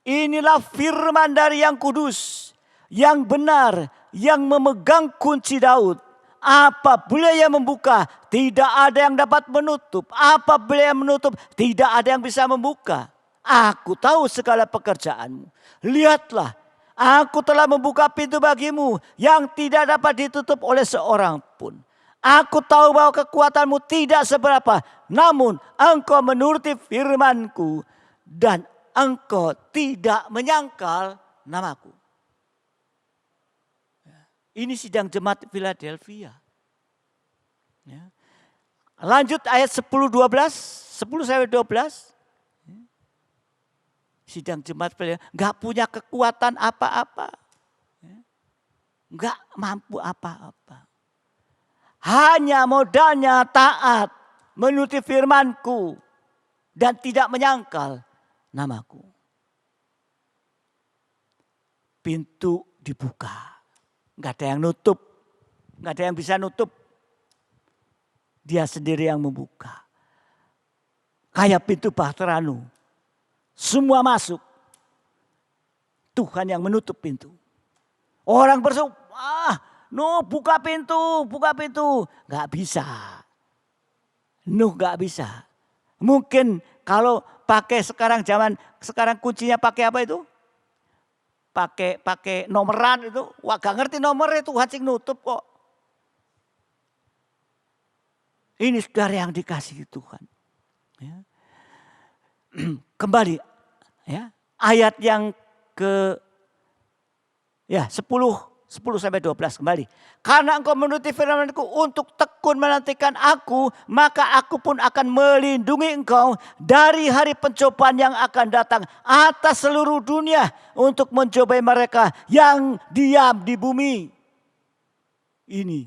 Inilah firman dari yang kudus, yang benar, yang memegang kunci Daud. Apabila ia membuka, tidak ada yang dapat menutup. Apabila ia menutup, tidak ada yang bisa membuka. Aku tahu segala pekerjaanmu. Lihatlah, aku telah membuka pintu bagimu yang tidak dapat ditutup oleh seorang pun. Aku tahu bahwa kekuatanmu tidak seberapa, namun engkau menuruti firmanku dan engkau tidak menyangkal namaku. Ini sidang jemaat Philadelphia. Ya. Lanjut ayat 10-12, 10-12. Sidang jemaat Philadelphia nggak punya kekuatan apa-apa. Nggak mampu apa-apa. Hanya modalnya taat, menuruti firmanku dan tidak menyangkal namaku. Pintu dibuka. Nggak ada yang nutup. Nggak ada yang bisa nutup. Dia sendiri yang membuka. Kayak pintu Bahteranu. Semua masuk. Tuhan yang menutup pintu. Orang berseru, buka pintu, buka pintu. Nggak bisa. Nggak bisa. Mungkin kalau pakai sekarang kuncinya pakai apa itu? Pakai nomeran itu. Wah gak ngerti nomornya, Tuhan sing nutup kok. Ini saudara yang dikasihi Tuhan. Ya. Kembali ya, ayat yang ke 10-12 kembali. Karena engkau menuruti firmanku untuk tekun menantikan aku, maka aku pun akan melindungi engkau dari hari pencobaan yang akan datang atas seluruh dunia untuk mencobai mereka yang diam di bumi. Ini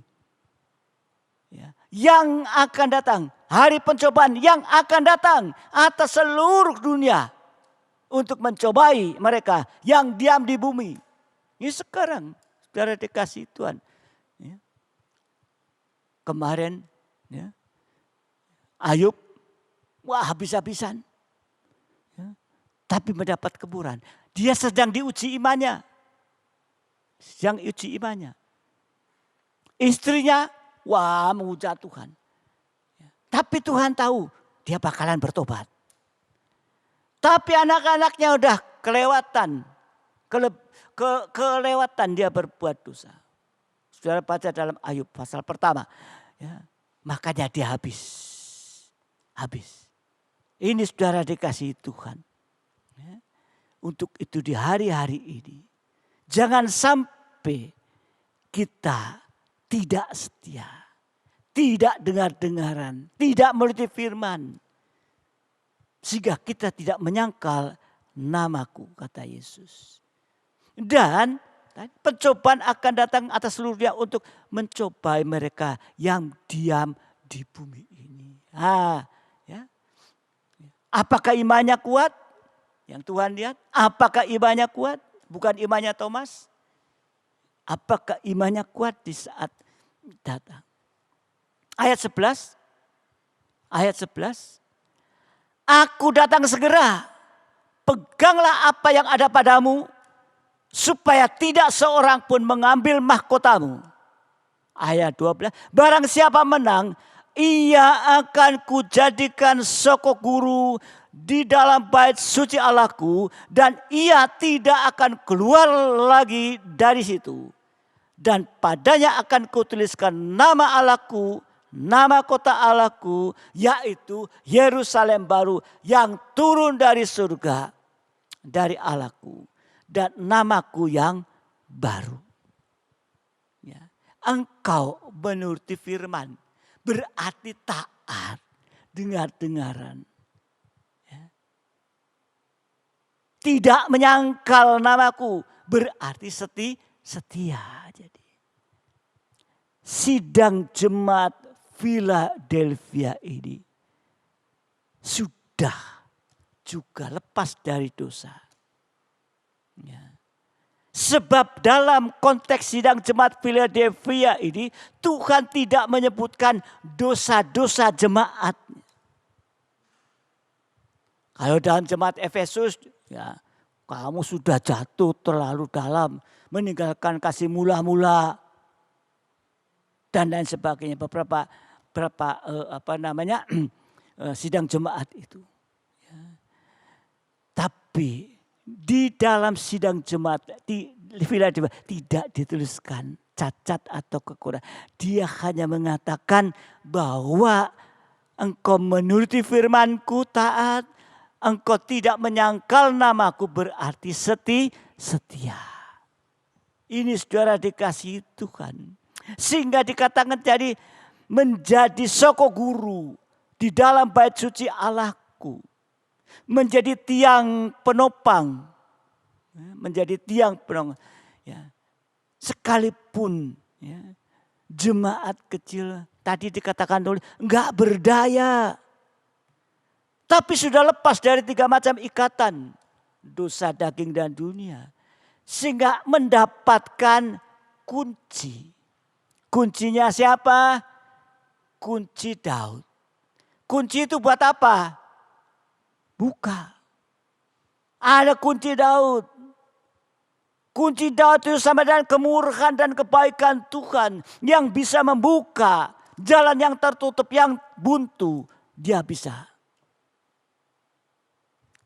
ya, yang akan datang, hari pencobaan yang akan datang atas seluruh dunia untuk mencobai mereka yang diam di bumi. Ini sekarang saudara dikasih Tuhan. Ya. Kemarin ya, Ayub, habis-habisan. Ya. Tapi mendapat keburukan. Dia sedang diuji imannya. Istrinya, menghujat Tuhan. Ya. Tapi Tuhan tahu dia bakalan bertobat. Tapi anak-anaknya udah kelewatan. Kelewatan dia berbuat dosa. Saudara baca dalam Ayub pasal pertama. Ya, makanya dia habis. Ini saudara dikasihi Tuhan. Ya, untuk itu di hari-hari ini. Jangan sampai kita tidak setia. Tidak dengar-dengaran. Tidak menuruti firman. Sehingga kita tidak menyangkal namaku, kata Yesus. Dan pencobaan akan datang atas seluruh dunia untuk mencobai mereka yang diam di bumi ini. Ya. Apakah imannya kuat? Yang Tuhan lihat. Apakah imannya kuat? Bukan imannya Thomas. Apakah imannya kuat di saat datang? Ayat 11. Aku datang segera. Peganglah apa yang ada padamu, supaya tidak seorang pun mengambil mahkotamu. Ayat 12. Barang siapa menang, ia akan kujadikan sokok guru di dalam bait suci Allahku, dan ia tidak akan keluar lagi dari situ. Dan padanya akan kutuliskan nama Allahku, nama kota Allahku, yaitu Yerusalem baru yang turun dari surga dari Allahku dan namaku yang baru. Ya. Engkau menuruti firman berarti taat, dengar-dengaran. Ya. Tidak menyangkal namaku berarti setia. Jadi sidang jemaat Philadelphia ini sudah juga lepas dari dosa. Ya. Sebab dalam konteks sidang jemaat Philadelphia ini Tuhan tidak menyebutkan dosa-dosa jemaat. Kalau dalam jemaat Efesus, ya kamu sudah jatuh terlalu dalam, meninggalkan kasih mula-mula dan lain sebagainya. Beberapa sidang jemaat itu. Ya. Tapi di dalam sidang jemaat di Philadelphia tidak dituliskan cacat atau kekurangan. Dia hanya mengatakan bahwa engkau menuruti firmanku taat, engkau tidak menyangkal namaku berarti setia. Ini saudara dikasihi Tuhan. Sehingga dikatakan jadi menjadi soko guru di dalam bait suci Allahku. Menjadi tiang penopang. Menjadi tiang penopang. Ya. Sekalipun ya, jemaat kecil tadi dikatakan dulu enggak berdaya. Tapi sudah lepas dari 3 macam ikatan. Dosa, daging, dan dunia. Sehingga mendapatkan kunci. Kuncinya siapa? Kunci Daud. Kunci itu buat apa? Buka. Ada kunci Daud. Kunci Daud itu sama dengan kemurahan dan kebaikan Tuhan. Yang bisa membuka jalan yang tertutup, yang buntu. Dia bisa.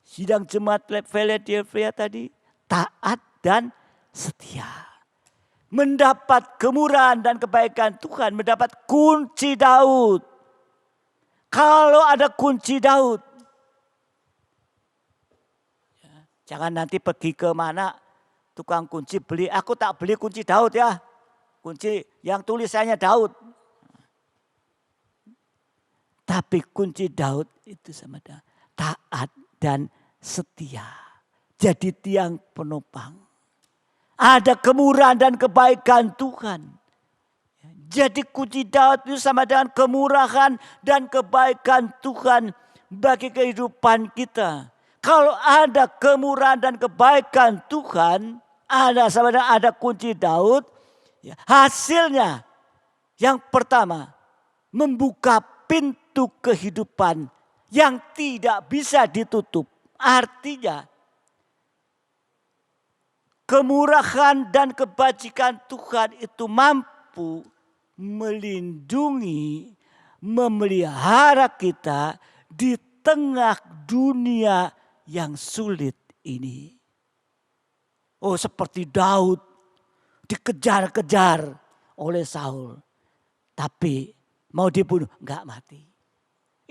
Sidang jemaat Philadelphia tadi taat dan setia. Mendapat kemurahan dan kebaikan Tuhan. Mendapat kunci Daud. Kalau ada kunci Daud. Jangan nanti pergi ke mana tukang kunci beli. Aku tak beli kunci Daud ya. Kunci yang tulisannya Daud. Tapi kunci Daud itu sama dengan taat dan setia. Jadi tiang penopang. Ada kemurahan dan kebaikan Tuhan. Jadi kunci Daud itu sama dengan kemurahan dan kebaikan Tuhan bagi kehidupan kita. Kalau ada kemurahan dan kebaikan Tuhan, ada kunci Daud, ya, hasilnya yang pertama membuka pintu kehidupan yang tidak bisa ditutup. Artinya kemurahan dan kebajikan Tuhan itu mampu melindungi, memelihara kita di tengah dunia yang sulit ini. Oh, seperti Daud dikejar-kejar oleh Saul. Tapi mau dibunuh, enggak mati.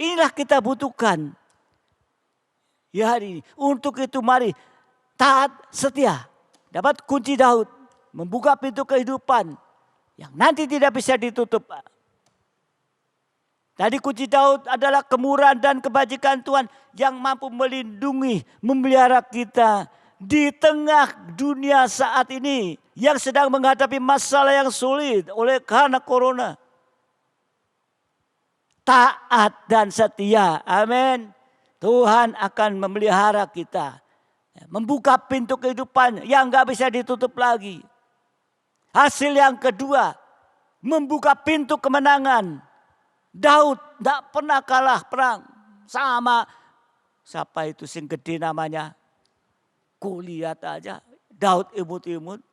Inilah kita butuhkan. Ya hari ini. Untuk itu mari taat setia. Dapat kunci Daud. Membuka pintu kehidupan. Yang nanti tidak bisa ditutup. Tadi kunci Daud adalah kemurahan dan kebajikan Tuhan yang mampu melindungi, memelihara kita di tengah dunia saat ini yang sedang menghadapi masalah yang sulit oleh karena corona. Taat dan setia, amin. Tuhan akan memelihara kita, membuka pintu kehidupan yang gak bisa ditutup lagi. Hasil yang kedua, membuka pintu kemenangan. Daud tidak pernah kalah perang sama siapa itu sing gede namanya. Kulihat aja Daud imut-imut.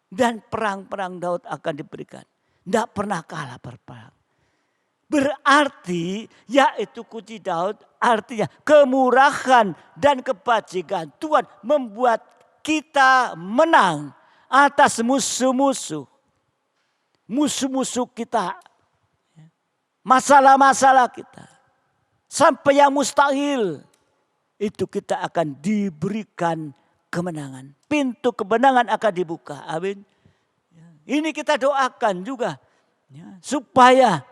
Dan perang-perang Daud akan diberikan. Tidak pernah kalah berperang. Berarti yaitu kunci Daud artinya kemurahan dan kebajikan Tuhan membuat kita menang atas musuh-musuh. Musuh-musuh kita, masalah-masalah kita, sampai yang mustahil itu kita akan diberikan kemenangan. Pintu kemenangan akan dibuka. Amin. Ini kita doakan juga. Supaya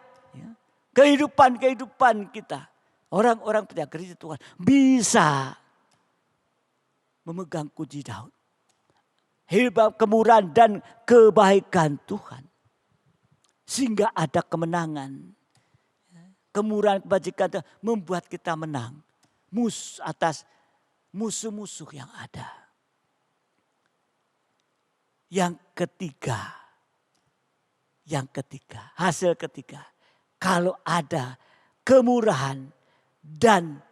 kehidupan kita, orang-orang percaya Kristus Tuhan, bisa memegang kunci Daud. Hidup kemurahan dan kebaikan Tuhan. Sehingga ada kemenangan. Kemurahan kebajikan Tuhan membuat kita menang. Atas musuh-musuh yang ada. Yang ketiga, hasil ketiga. Kalau ada kemurahan dan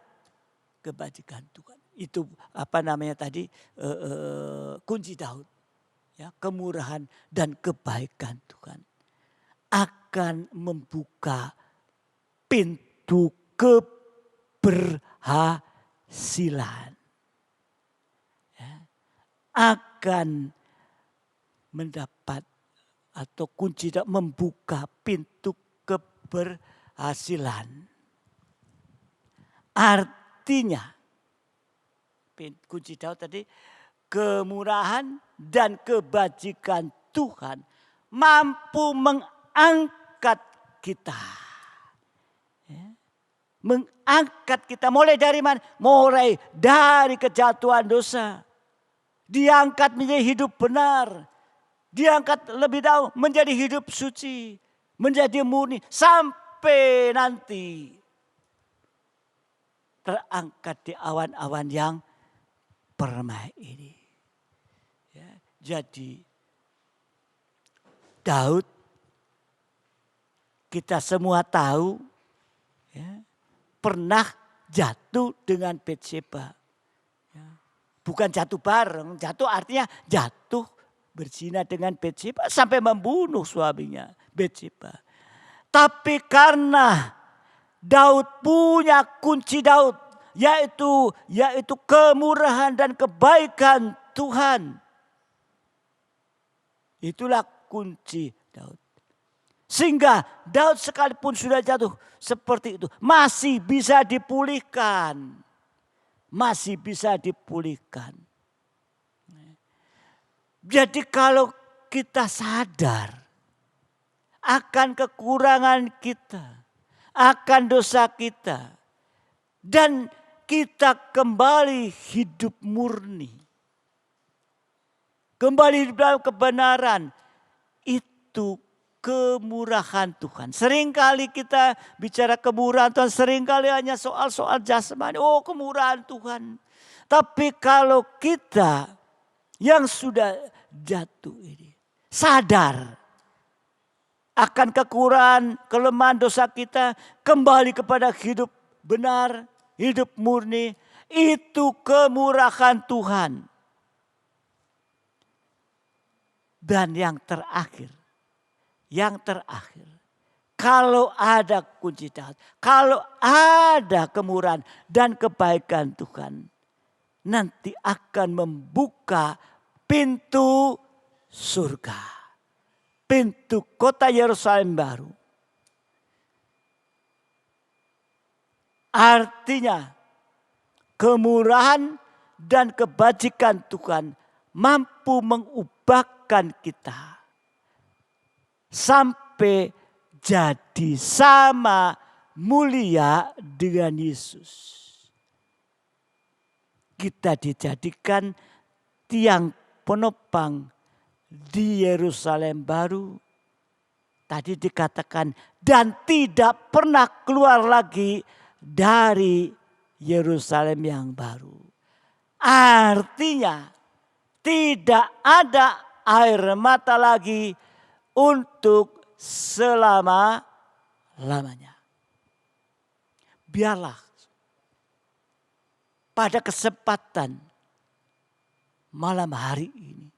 kebajikan Tuhan. Itu tadi kunci Daud. Ya, kemurahan dan kebaikan Tuhan. Akan membuka pintu keberhasilan. Ya, akan mendapat atau kunci Daud membuka pintu keberhasilan. Artinya kunci Daud tadi kemurahan dan kebajikan Tuhan mampu mengangkat kita. Ya. Mengangkat kita mulai dari mana? Mulai dari kejatuhan dosa. Diangkat menjadi hidup benar. Diangkat lebih dahulu menjadi hidup suci. Menjadi murni. Sampai nanti terangkat di awan-awan yang permai ini. Ya, jadi Daud kita semua tahu ya, pernah jatuh dengan Bathsheba. Ya, bukan jatuh bareng, jatuh artinya jatuh berzina dengan Bathsheba sampai membunuh suaminya Bathsheba. Tapi karena Daud punya kunci Daud, yaitu kemurahan dan kebaikan Tuhan. Itulah kunci Daud. Sehingga Daud sekalipun sudah jatuh seperti itu, masih bisa dipulihkan. Masih bisa dipulihkan. Jadi kalau kita sadar akan kekurangan kita, akan dosa kita, dan kita kembali hidup murni, kembali hidup dalam kebenaran, itu kemurahan Tuhan. Seringkali kita bicara kemurahan Tuhan, seringkali hanya soal-soal jasmani. Oh, kemurahan Tuhan. Tapi kalau kita yang sudah jatuh ini sadar akan kekurangan, kelemahan dosa kita, kembali kepada hidup benar, hidup murni, itu kemurahan Tuhan. Dan yang terakhir, kalau ada kunci Daud, kalau ada kemurahan dan kebaikan Tuhan, nanti akan membuka pintu surga, pintu kota Yerusalem baru. Artinya kemurahan dan kebajikan Tuhan mampu mengubahkan kita sampai jadi sama mulia dengan Yesus. Kita dijadikan tiang penopang di Yerusalem baru. Tadi dikatakan dan tidak pernah keluar lagi dari Yerusalem yang baru. Artinya tidak ada air mata lagi untuk selama-lamanya. Biarlah pada kesempatan malam hari ini,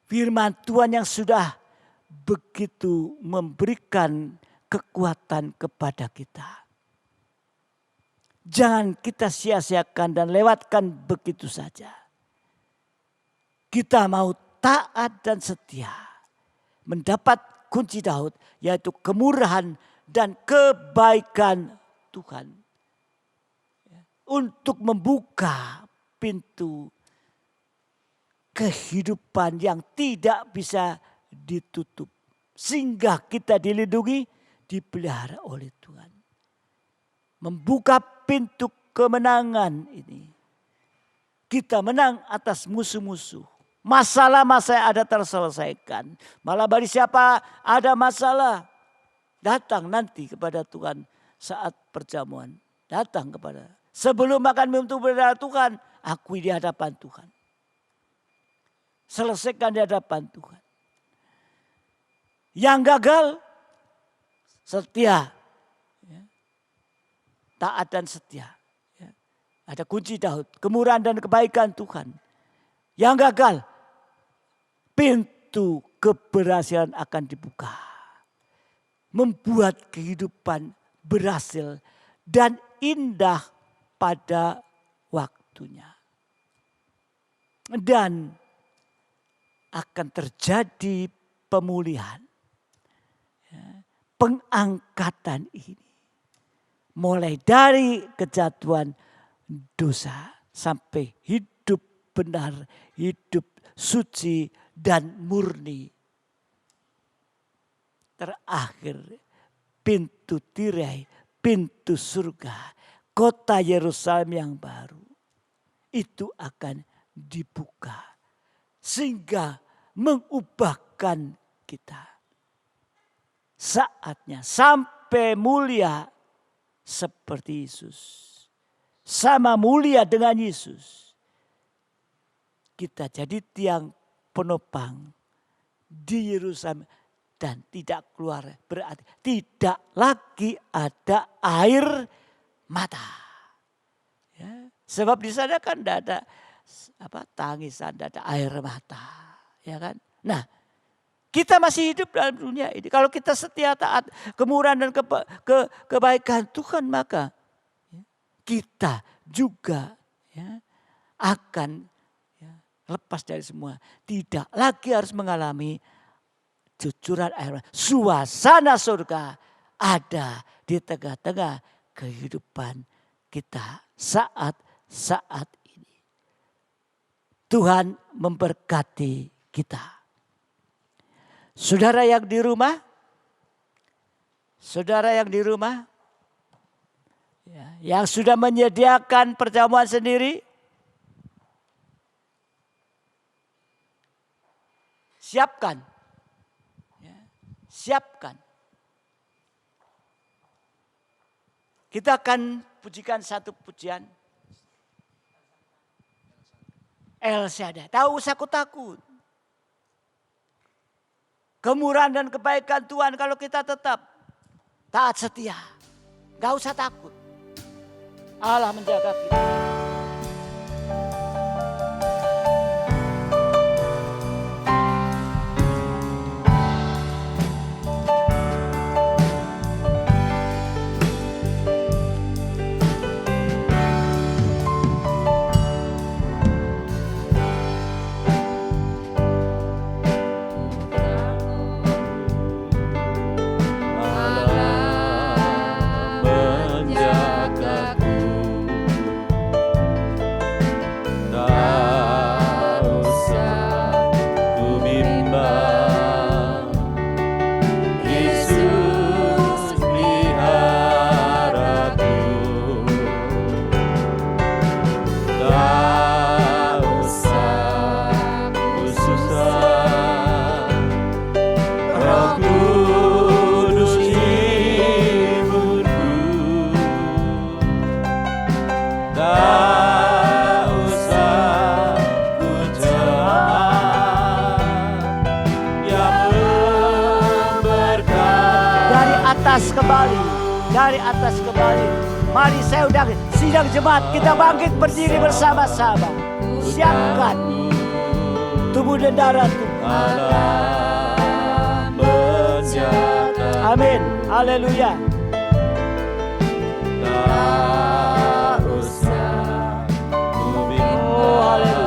firman Tuhan yang sudah begitu memberikan kekuatan kepada kita. Jangan kita sia-siakan dan lewatkan begitu saja. Kita mau taat dan setia, mendapat kunci Daud, yaitu kemurahan dan kebaikan Tuhan. untuk membuka pintu kehidupan yang tidak bisa ditutup. Sehingga kita dilindungi, dipelihara oleh Tuhan. Membuka pintu kemenangan ini. Kita menang atas musuh-musuh. Masalah-masalah yang ada terselesaikan. Malah bagi siapa ada masalah, datang nanti kepada Tuhan saat perjamuan. Datang kepada. Sebelum makan minum kepada Tuhan, akui di hadapan Tuhan. Selesaikan di hadapan Tuhan. Yang gagal, setia. Taat dan setia. Ada kunci Daud, kemurahan dan kebaikan Tuhan. Yang gagal, pintu keberhasilan akan dibuka. Membuat kehidupan berhasil dan indah pada waktunya. Dan akan terjadi pemulihan. Pengangkatan ini. Mulai dari kejatuhan dosa sampai hidup benar, hidup suci dan murni. Terakhir pintu tirai, pintu surga, kota Yerusalem yang baru. Itu akan dibuka. Sehingga mengubahkan kita. Saatnya sampai mulia seperti Yesus. Sama mulia dengan Yesus. Kita jadi tiang penopang di Yerusalem dan tidak keluar. Berarti tidak lagi ada air mata. Ya, sebab di sana kan tidak ada tangisan, tidak ada air mata. Ya kan? Nah, kita masih hidup dalam dunia ini. Kalau kita setia, taat, kemurahan dan kebaikan Tuhan, maka kita juga akan lepas dari semua. Tidak lagi harus mengalami cucuran air mata. Suasana surga ada di tengah-tengah kehidupan kita saat ini. Tuhan memberkati kita. Saudara yang di rumah, yang sudah menyediakan perjamuan sendiri, siapkan. Siapkan. Kita akan pujikan satu pujian. El Shaddai. Tak usah takut. Kemurahan dan kebaikan Tuhan kalau kita tetap taat setia. Gak usah takut. Allah menjaga kita. Dari atas kembali. Mari saya undang sidang jemaat, kita bangkit berdiri bersama-sama. Siapkan tubuh dan darah Tuhan. Amin. Haleluya. Oh, haleluya.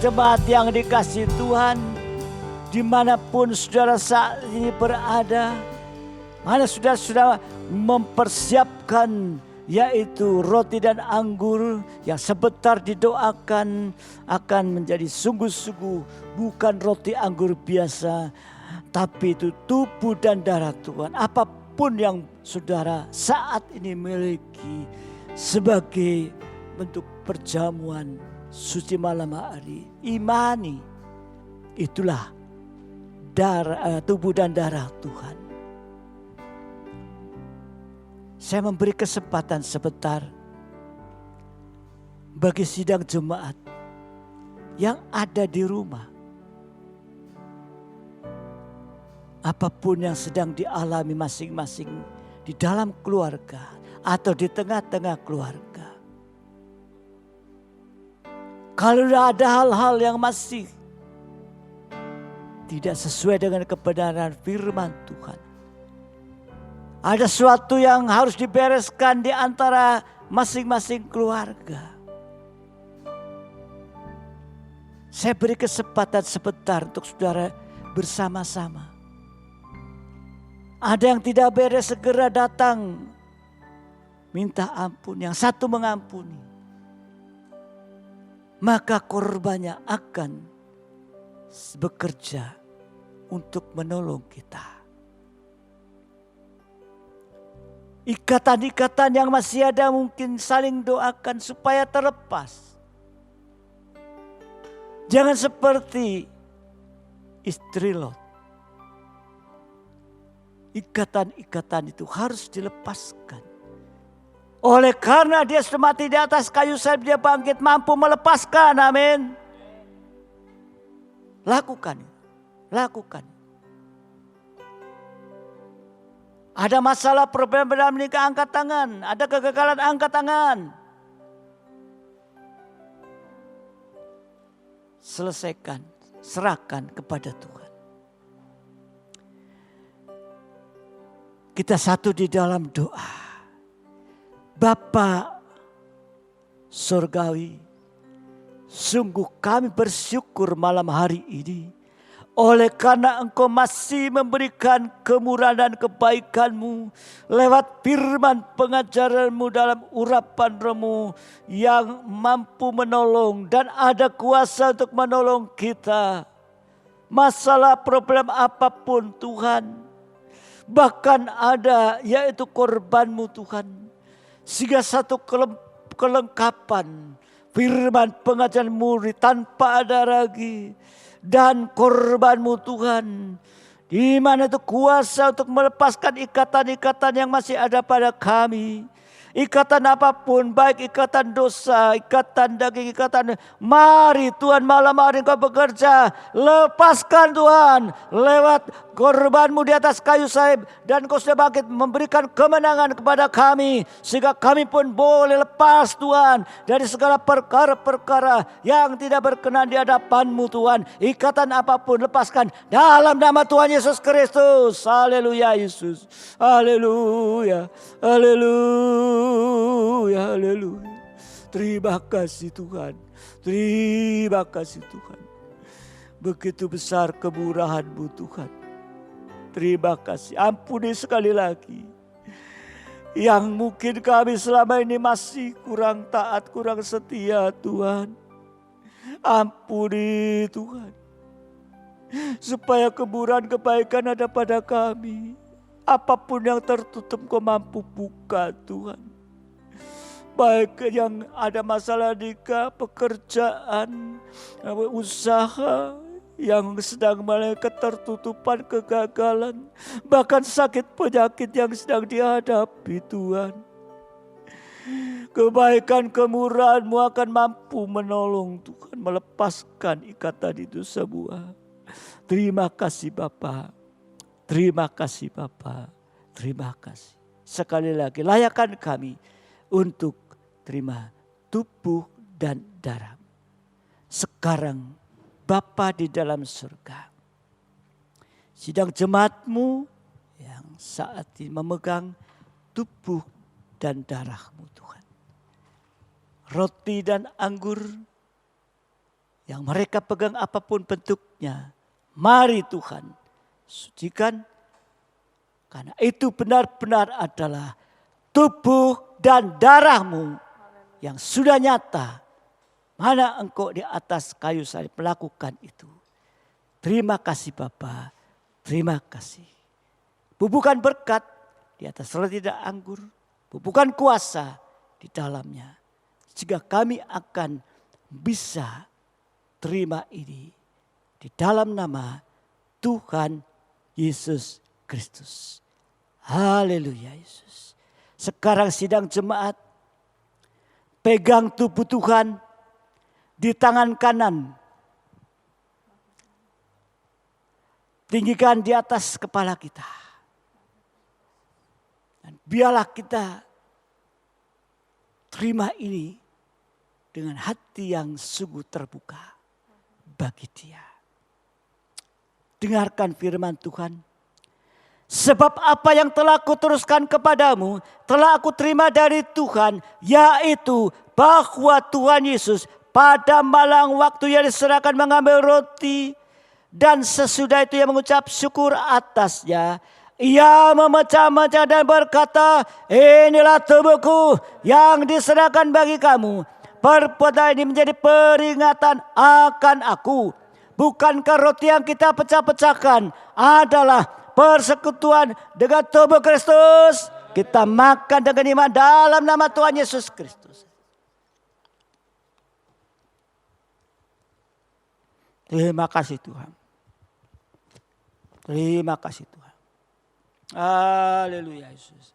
jemaat yang dikasihi Tuhan, dimanapun saudara saat ini berada, mana saudara sudah mempersiapkan yaitu roti dan anggur yang sebentar didoakan akan menjadi sungguh-sungguh bukan roti anggur biasa, tapi itu tubuh dan darah Tuhan. Apapun yang saudara saat ini miliki sebagai bentuk perjamuan suci malam hari, imani itulah tubuh dan darah Tuhan. Saya memberi kesempatan sebentar bagi sidang jemaat yang ada di rumah. Apapun yang sedang dialami masing-masing di dalam keluarga atau di tengah-tengah keluarga. Kalau ada hal-hal yang masih tidak sesuai dengan kebenaran firman Tuhan, ada sesuatu yang harus dibereskan di antara masing-masing keluarga. Saya beri kesempatan sebentar untuk saudara bersama-sama. Ada yang tidak beres, segera datang. Minta ampun, yang satu mengampuni. Maka korbannya akan bekerja untuk menolong kita. Ikatan-ikatan yang masih ada mungkin saling doakan supaya terlepas. Jangan seperti istri Lot. Ikatan-ikatan itu harus dilepaskan. Oleh karena dia sudah mati di atas kayu salib, dia bangkit mampu melepaskan. Amin. Lakukan. Lakukan. Ada masalah problem dalam menikah, angkat tangan. Ada kegagalan, angkat tangan. Selesaikan, serahkan kepada Tuhan. Kita satu di dalam doa. Bapa Surgawi, sungguh kami bersyukur malam hari ini. Oleh karena Engkau masih memberikan kemurahan dan kebaikan-Mu lewat firman pengajaran-Mu dalam urapan Roh-Mu yang mampu menolong dan ada kuasa untuk menolong kita. Masalah problem apapun Tuhan, bahkan ada yaitu korban-Mu Tuhan, sehingga satu kelengkapan firman pengajaran-Mu tanpa ada lagi. Dan korban-Mu Tuhan, di mana itu kuasa untuk melepaskan ikatan-ikatan yang masih ada pada kami. Ikatan apapun, baik ikatan dosa, ikatan daging, ikatan. Mari Tuhan malam hari Engkau bekerja. Lepaskan Tuhan lewat korban-Mu di atas kayu salib. Dan Engkau sudah bangkit memberikan kemenangan kepada kami. Sehingga kami pun boleh lepas Tuhan dari segala perkara-perkara yang tidak berkenan di hadapan-Mu Tuhan. Ikatan apapun lepaskan dalam nama Tuhan Yesus Kristus. Haleluya Yesus. Haleluya. Haleluya. Haleluya. Terima kasih Tuhan. Terima kasih Tuhan. Begitu besar kemurahan-Mu Tuhan. Terima kasih. Ampuni sekali lagi. Yang mungkin kami selama ini masih kurang taat, kurang setia Tuhan. Ampuni Tuhan. Supaya kemurahan kebaikan ada pada kami. Apapun yang tertutup Kau mampu buka Tuhan. Baik yang ada masalah nikah, pekerjaan, usaha yang sedang mengalami ketertutupan, kegagalan, bahkan sakit penyakit yang sedang dihadapi Tuhan. Kebaikan kemurahan-Mu akan mampu menolong Tuhan, melepaskan ikatan itu semua. Terima kasih Bapa. Terima kasih Bapa. Terima kasih. Sekali lagi layakkan kami untuk terima tubuh dan darah. Sekarang Bapa di dalam surga, sidang jemaat-Mu yang saat ini memegang tubuh dan darah-Mu Tuhan. Roti dan anggur yang mereka pegang apapun bentuknya. Mari Tuhan, sucikan. Karena itu benar-benar adalah tubuh dan darah-Mu yang sudah nyata. Mana Engkau di atas kayu salib melakukan itu. Terima kasih Bapa, terima kasih. Bubukan berkat di atas roti dan anggur. Bubukan kuasa di dalamnya. Sehingga kami akan bisa terima ini. Di dalam nama Tuhan Yesus Kristus. Haleluya Yesus. Sekarang sidang jemaat. Pegang tubuh Tuhan di tangan kanan. Tinggikan di atas kepala kita. Dan biarlah kita terima ini dengan hati yang sungguh terbuka bagi Dia. Dengarkan firman Tuhan. Sebab apa yang telah kuteruskan kepadamu telah aku terima dari Tuhan, yaitu bahwa Tuhan Yesus pada malam waktu yang diserahkan mengambil roti dan sesudah itu ia mengucap syukur atasnya. Ia memecah-mecah dan berkata, inilah tubuhku yang diserahkan bagi kamu. Perbuatan ini menjadi peringatan akan aku. Bukankah roti yang kita pecah-pecahkan adalah persekutuan dengan tubuh Kristus? Kita makan dengan iman dalam nama Tuhan Yesus Kristus. Terima kasih Tuhan. Terima kasih Tuhan. Haleluya Yesus.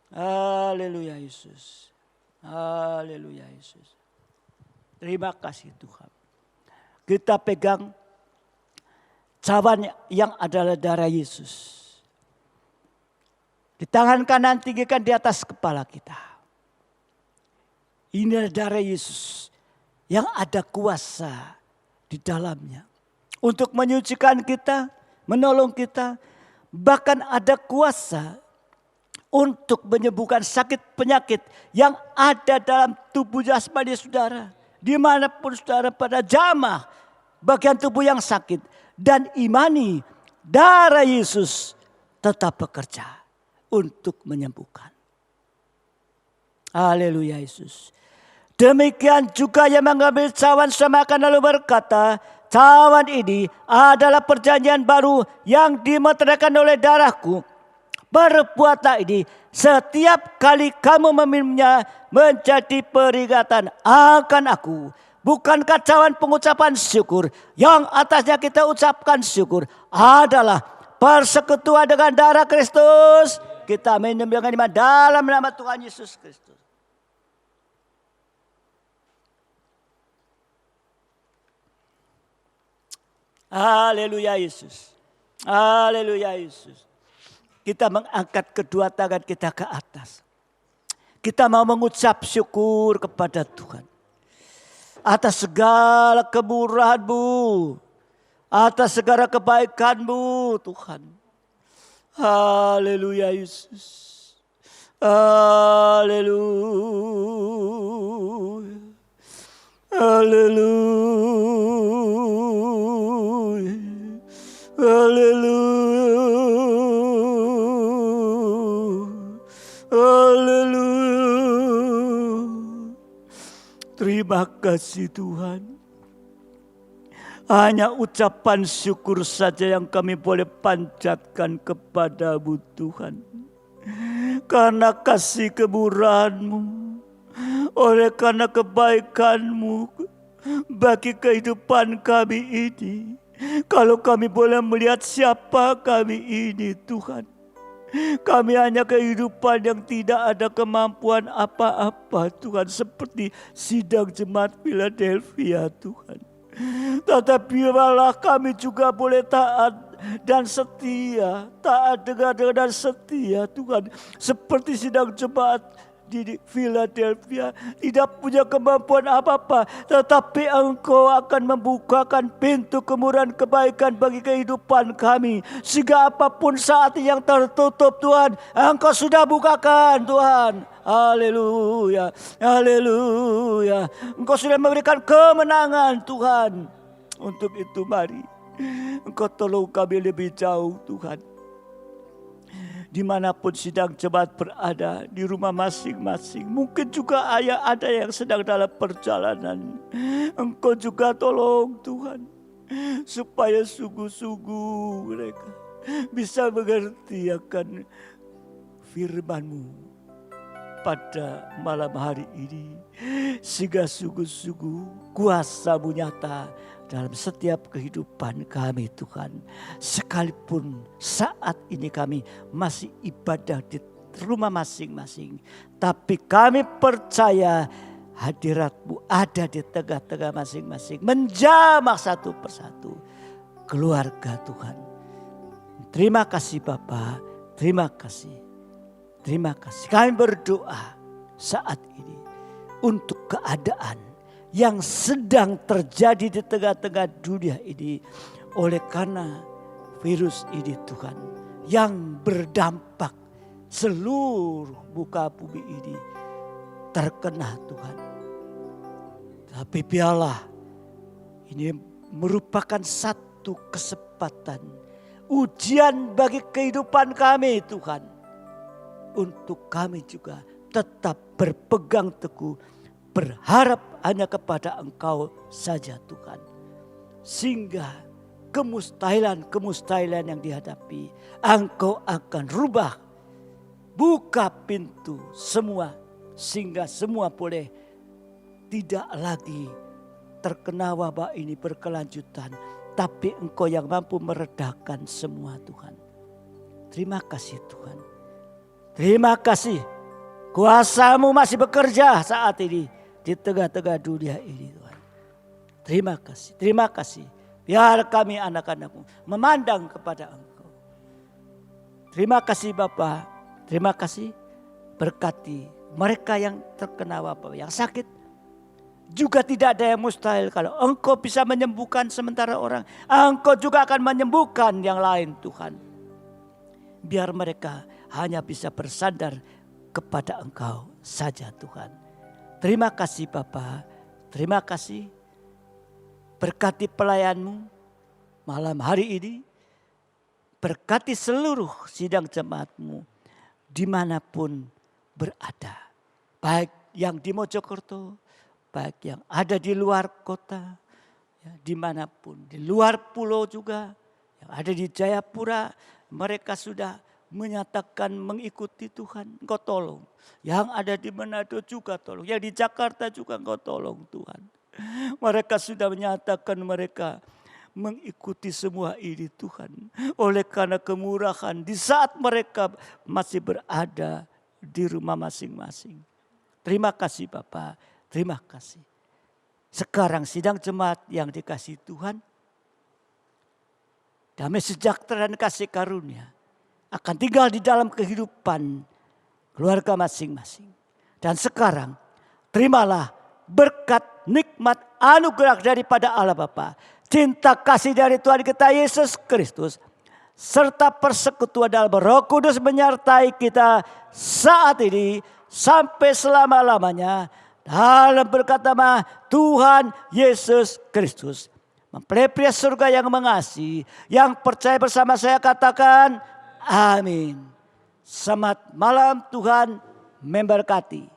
Haleluya Yesus. Haleluya Yesus. Terima kasih Tuhan. Kita pegang cawan yang adalah darah Yesus. Di tangan kanan tinggikan di atas kepala kita. Ini darah Yesus yang ada kuasa di dalamnya. Untuk menyucikan kita, menolong kita. Bahkan ada kuasa untuk menyembuhkan sakit penyakit yang ada dalam tubuh jasmani saudara. Dimanapun saudara pada jamah bagian tubuh yang sakit. Dan imani darah Yesus tetap bekerja untuk menyembuhkan. Haleluya Yesus. Demikian juga yang mengambil cawan semakan lalu berkata, cawan ini adalah perjanjian baru yang dimeteraikan oleh darahku. Perbuatan ini setiap kali kamu meminumnya menjadi peringatan akan aku. Bukankah cawan pengucapan syukur yang atasnya kita ucapkan syukur adalah persekutuan dengan darah Kristus. Kita minum dengan iman dalam nama Tuhan Yesus Kristus. Haleluya Yesus. Haleluya Yesus. Kita mengangkat kedua tangan kita ke atas. Kita mau mengucap syukur kepada Tuhan. Atas segala kemurahan-Mu. Atas segala kebaikan-Mu Tuhan. Haleluya Yesus. Haleluya. Haleluya. Haleluya. Haleluya. Terima kasih Tuhan. Hanya ucapan syukur saja yang kami boleh panjatkan kepada-Mu Tuhan. Karena kasih kemurahan-Mu. Oleh karena kebaikan-Mu bagi kehidupan kami ini. Kalau kami boleh melihat siapa kami ini Tuhan. Kami hanya kehidupan yang tidak ada kemampuan apa-apa Tuhan. Seperti sidang jemaat Philadelphia Tuhan. Tetapi malah kami juga boleh taat dan setia. Taat dengan dan setia Tuhan. Seperti sidang jemaat di Philadelphia tidak punya kemampuan apa-apa, tetapi Engkau akan membukakan pintu kemurahan kebaikan bagi kehidupan kami, sehingga apapun saat yang tertutup Tuhan, Engkau sudah bukakan Tuhan. Haleluya, haleluya. Engkau sudah memberikan kemenangan Tuhan. Untuk itu mari Engkau tolong kami lebih jauh Tuhan. Dimanapun sidang jemaat berada, di rumah masing-masing. Mungkin juga ada yang sedang dalam perjalanan. Engkau juga tolong Tuhan, supaya sungguh-sungguh mereka bisa mengerti akan firman-Mu pada malam hari ini. Sehingga sungguh-sungguh kuasa-Mu nyata dalam setiap kehidupan kami Tuhan. Sekalipun saat ini kami masih ibadah di rumah masing-masing, tapi kami percaya hadirat-Mu ada di tengah-tengah masing-masing, menjamah satu persatu keluarga Tuhan. Terima kasih Bapa, terima kasih. Terima kasih. Kami berdoa saat ini untuk keadaan yang sedang terjadi di tengah-tengah dunia ini oleh karena virus ini Tuhan, yang berdampak seluruh muka bumi ini terkena Tuhan. Tapi biarlah ini merupakan satu kesempatan, ujian bagi kehidupan kami Tuhan, untuk kami juga tetap berpegang teguh, berharap hanya kepada Engkau saja Tuhan. Sehingga kemustahilan yang dihadapi, Engkau akan rubah, buka pintu semua, sehingga semua boleh tidak lagi terkena wabah ini berkelanjutan. Tapi Engkau yang mampu meredakan semua Tuhan. Terima kasih Tuhan. Terima kasih, kuasa-Mu masih bekerja saat ini di tengah-tengah dunia ini Tuhan. Terima kasih, terima kasih. Biar kami anak-anak-Mu memandang kepada Engkau. Terima kasih Bapa, terima kasih. Berkati mereka yang terkena wabah, yang sakit. Juga tidak ada yang mustahil kalau Engkau bisa menyembuhkan sementara orang. Engkau juga akan menyembuhkan yang lain Tuhan. Biar mereka hanya bisa bersandar kepada Engkau saja Tuhan. Terima kasih Bapa, terima kasih. Berkati pelayan-Mu malam hari ini. Berkati seluruh sidang jemaat-Mu dimanapun berada. Baik yang di Mojokerto, baik yang ada di luar kota, ya, dimanapun. Di luar pulau juga, yang ada di Jayapura, mereka sudah menyatakan mengikuti Tuhan. Engkau tolong. Yang ada di Manado juga tolong. Yang di Jakarta juga Engkau tolong Tuhan. Mereka sudah menyatakan mereka mengikuti semua ini Tuhan. Oleh karena kemurahan di saat mereka masih berada di rumah masing-masing. Terima kasih Bapa, terima kasih. Sekarang sidang jemaat yang dikasihi Tuhan, damai sejahtera dan kasih karunia akan tinggal di dalam kehidupan keluarga masing-masing. Dan sekarang terimalah berkat, nikmat, anugerah daripada Allah Bapa, cinta kasih dari Tuhan kita Yesus Kristus, serta persekutuan dalam Roh Kudus menyertai kita saat ini sampai selama-lamanya. Dalam berkat nama Tuhan Yesus Kristus, mempelai pria surga yang mengasihi, yang percaya bersama saya katakan amin. Selamat malam, Tuhan memberkati.